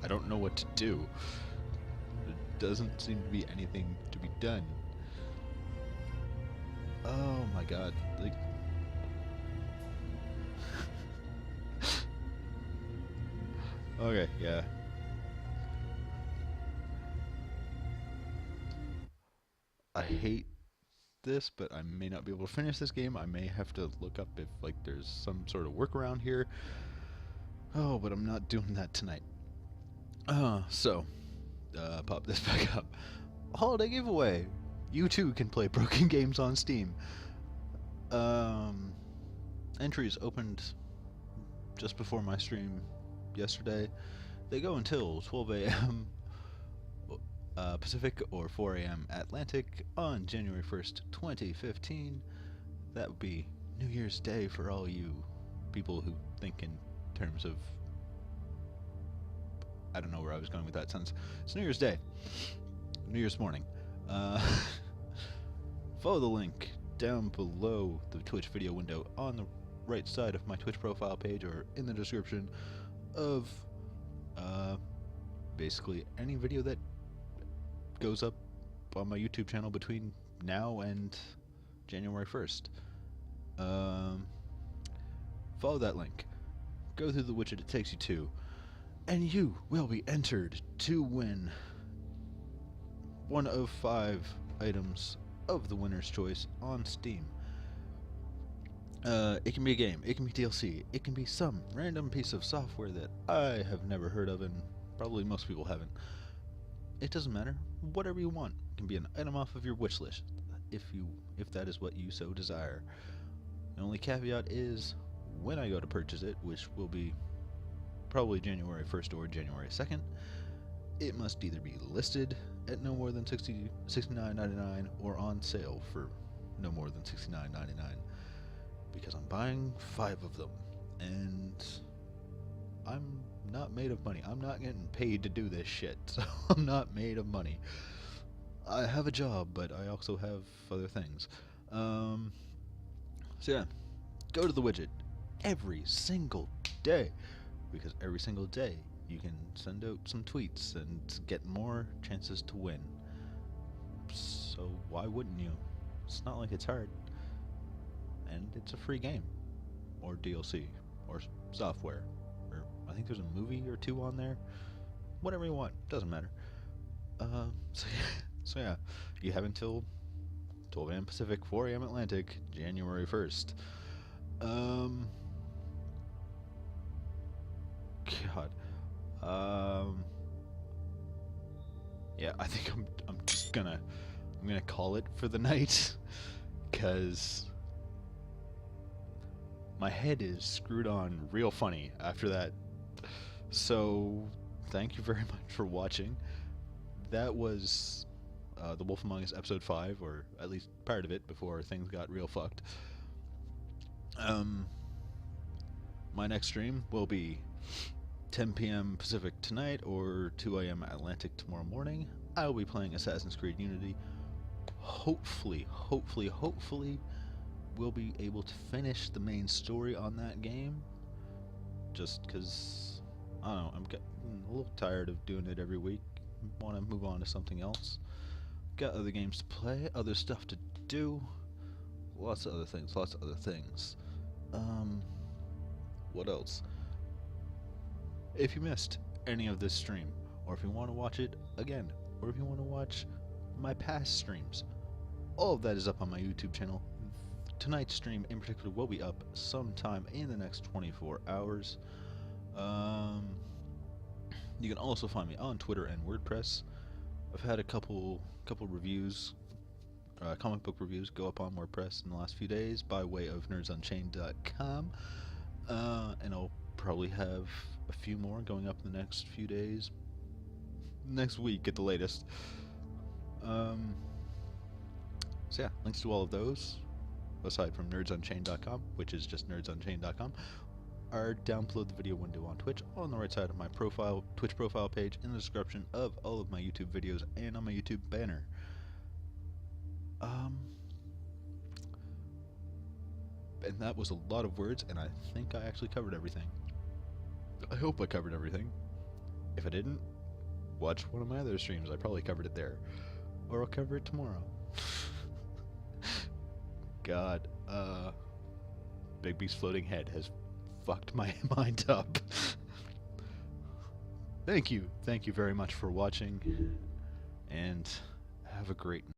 I don't know what to do. There doesn't seem to be anything to be done. Oh my god, like okay, yeah. I hate this, but I may not be able to finish this game. I may have to look up if like there's some sort of workaround here. Oh, but I'm not doing that tonight. Pop this back up. Holiday giveaway. You too can play broken games on Steam. Entries opened just before my stream yesterday. They go until 12 a.m. Pacific or 4 a.m. Atlantic on January 1st, 2015. That would be New Year's Day for all you people who think in terms of... I don't know where I was going with that sentence. It's New Year's Day. New Year's morning. Follow the link down below the Twitch video window on the right side of my Twitch profile page or in the description of basically any video that goes up on my YouTube channel between now and January 1st. Follow that link. Go through the widget it takes you to, and you will be entered to win one of 5 items of the winner's choice on Steam. It can be a game, it can be DLC, it can be some random piece of software that I have never heard of and probably most people haven't. It doesn't matter. Whatever you want. It can be an item off of your wish list, if that is what you so desire. The only caveat is when I go to purchase it, which will be probably January 1st or January 2nd, it must either be listed at no more than $69.99 or on sale for no more than $69.99, because I'm buying 5 of them, and I'm not made of money. I'm not getting paid to do this shit, so I'm not made of money. I have a job, but I also have other things. So yeah, go to the widget every single day, because every single day you can send out some tweets and get more chances to win. So why wouldn't you? It's not like it's hard. And it's a free game. Or DLC. Or software. Or I think there's a movie or 2 on there. Whatever you want. Doesn't matter. So yeah. You have until 12 a.m. Pacific, 4 a.m. Atlantic, January 1st. God. Yeah, I think I'm just gonna call it for the night, cause my head is screwed on real funny after that. So thank you very much for watching. That was The Wolf Among Us episode 5, or at least part of it before things got real fucked. My next stream will be 10 p.m. Pacific tonight or 2 a.m. Atlantic tomorrow morning. I will be playing Assassin's Creed Unity. Hopefully, we'll be able to finish the main story on that game. Just because, I don't know, I'm getting a little tired of doing it every week. Want to move on to something else. Got other games to play, other stuff to do. Lots of other things. What else? If you missed any of this stream, or if you want to watch it again, or if you want to watch my past streams, all of that is up on my YouTube channel. Tonight's stream in particular will be up sometime in the next 24 hours. You can also find me on Twitter and WordPress. I've had a couple reviews comic book reviews go up on WordPress in the last few days by way of nerdsunchained.com. And I'll probably have a few more going up in the next few days. Next week at the latest. So yeah, links to all of those, aside from nerdsunchained.com, which is just nerdsunchained.com, are down below the video window on Twitch, on the right side of my Twitch profile page, in the description of all of my YouTube videos, and on my YouTube banner. And that was a lot of words, and I think I actually covered everything. I hope I covered everything. If I didn't, watch one of my other streams. I probably covered it there. Or I'll cover it tomorrow. God, Bigby's floating head has fucked my mind up. Thank you very much for watching, and have a great night.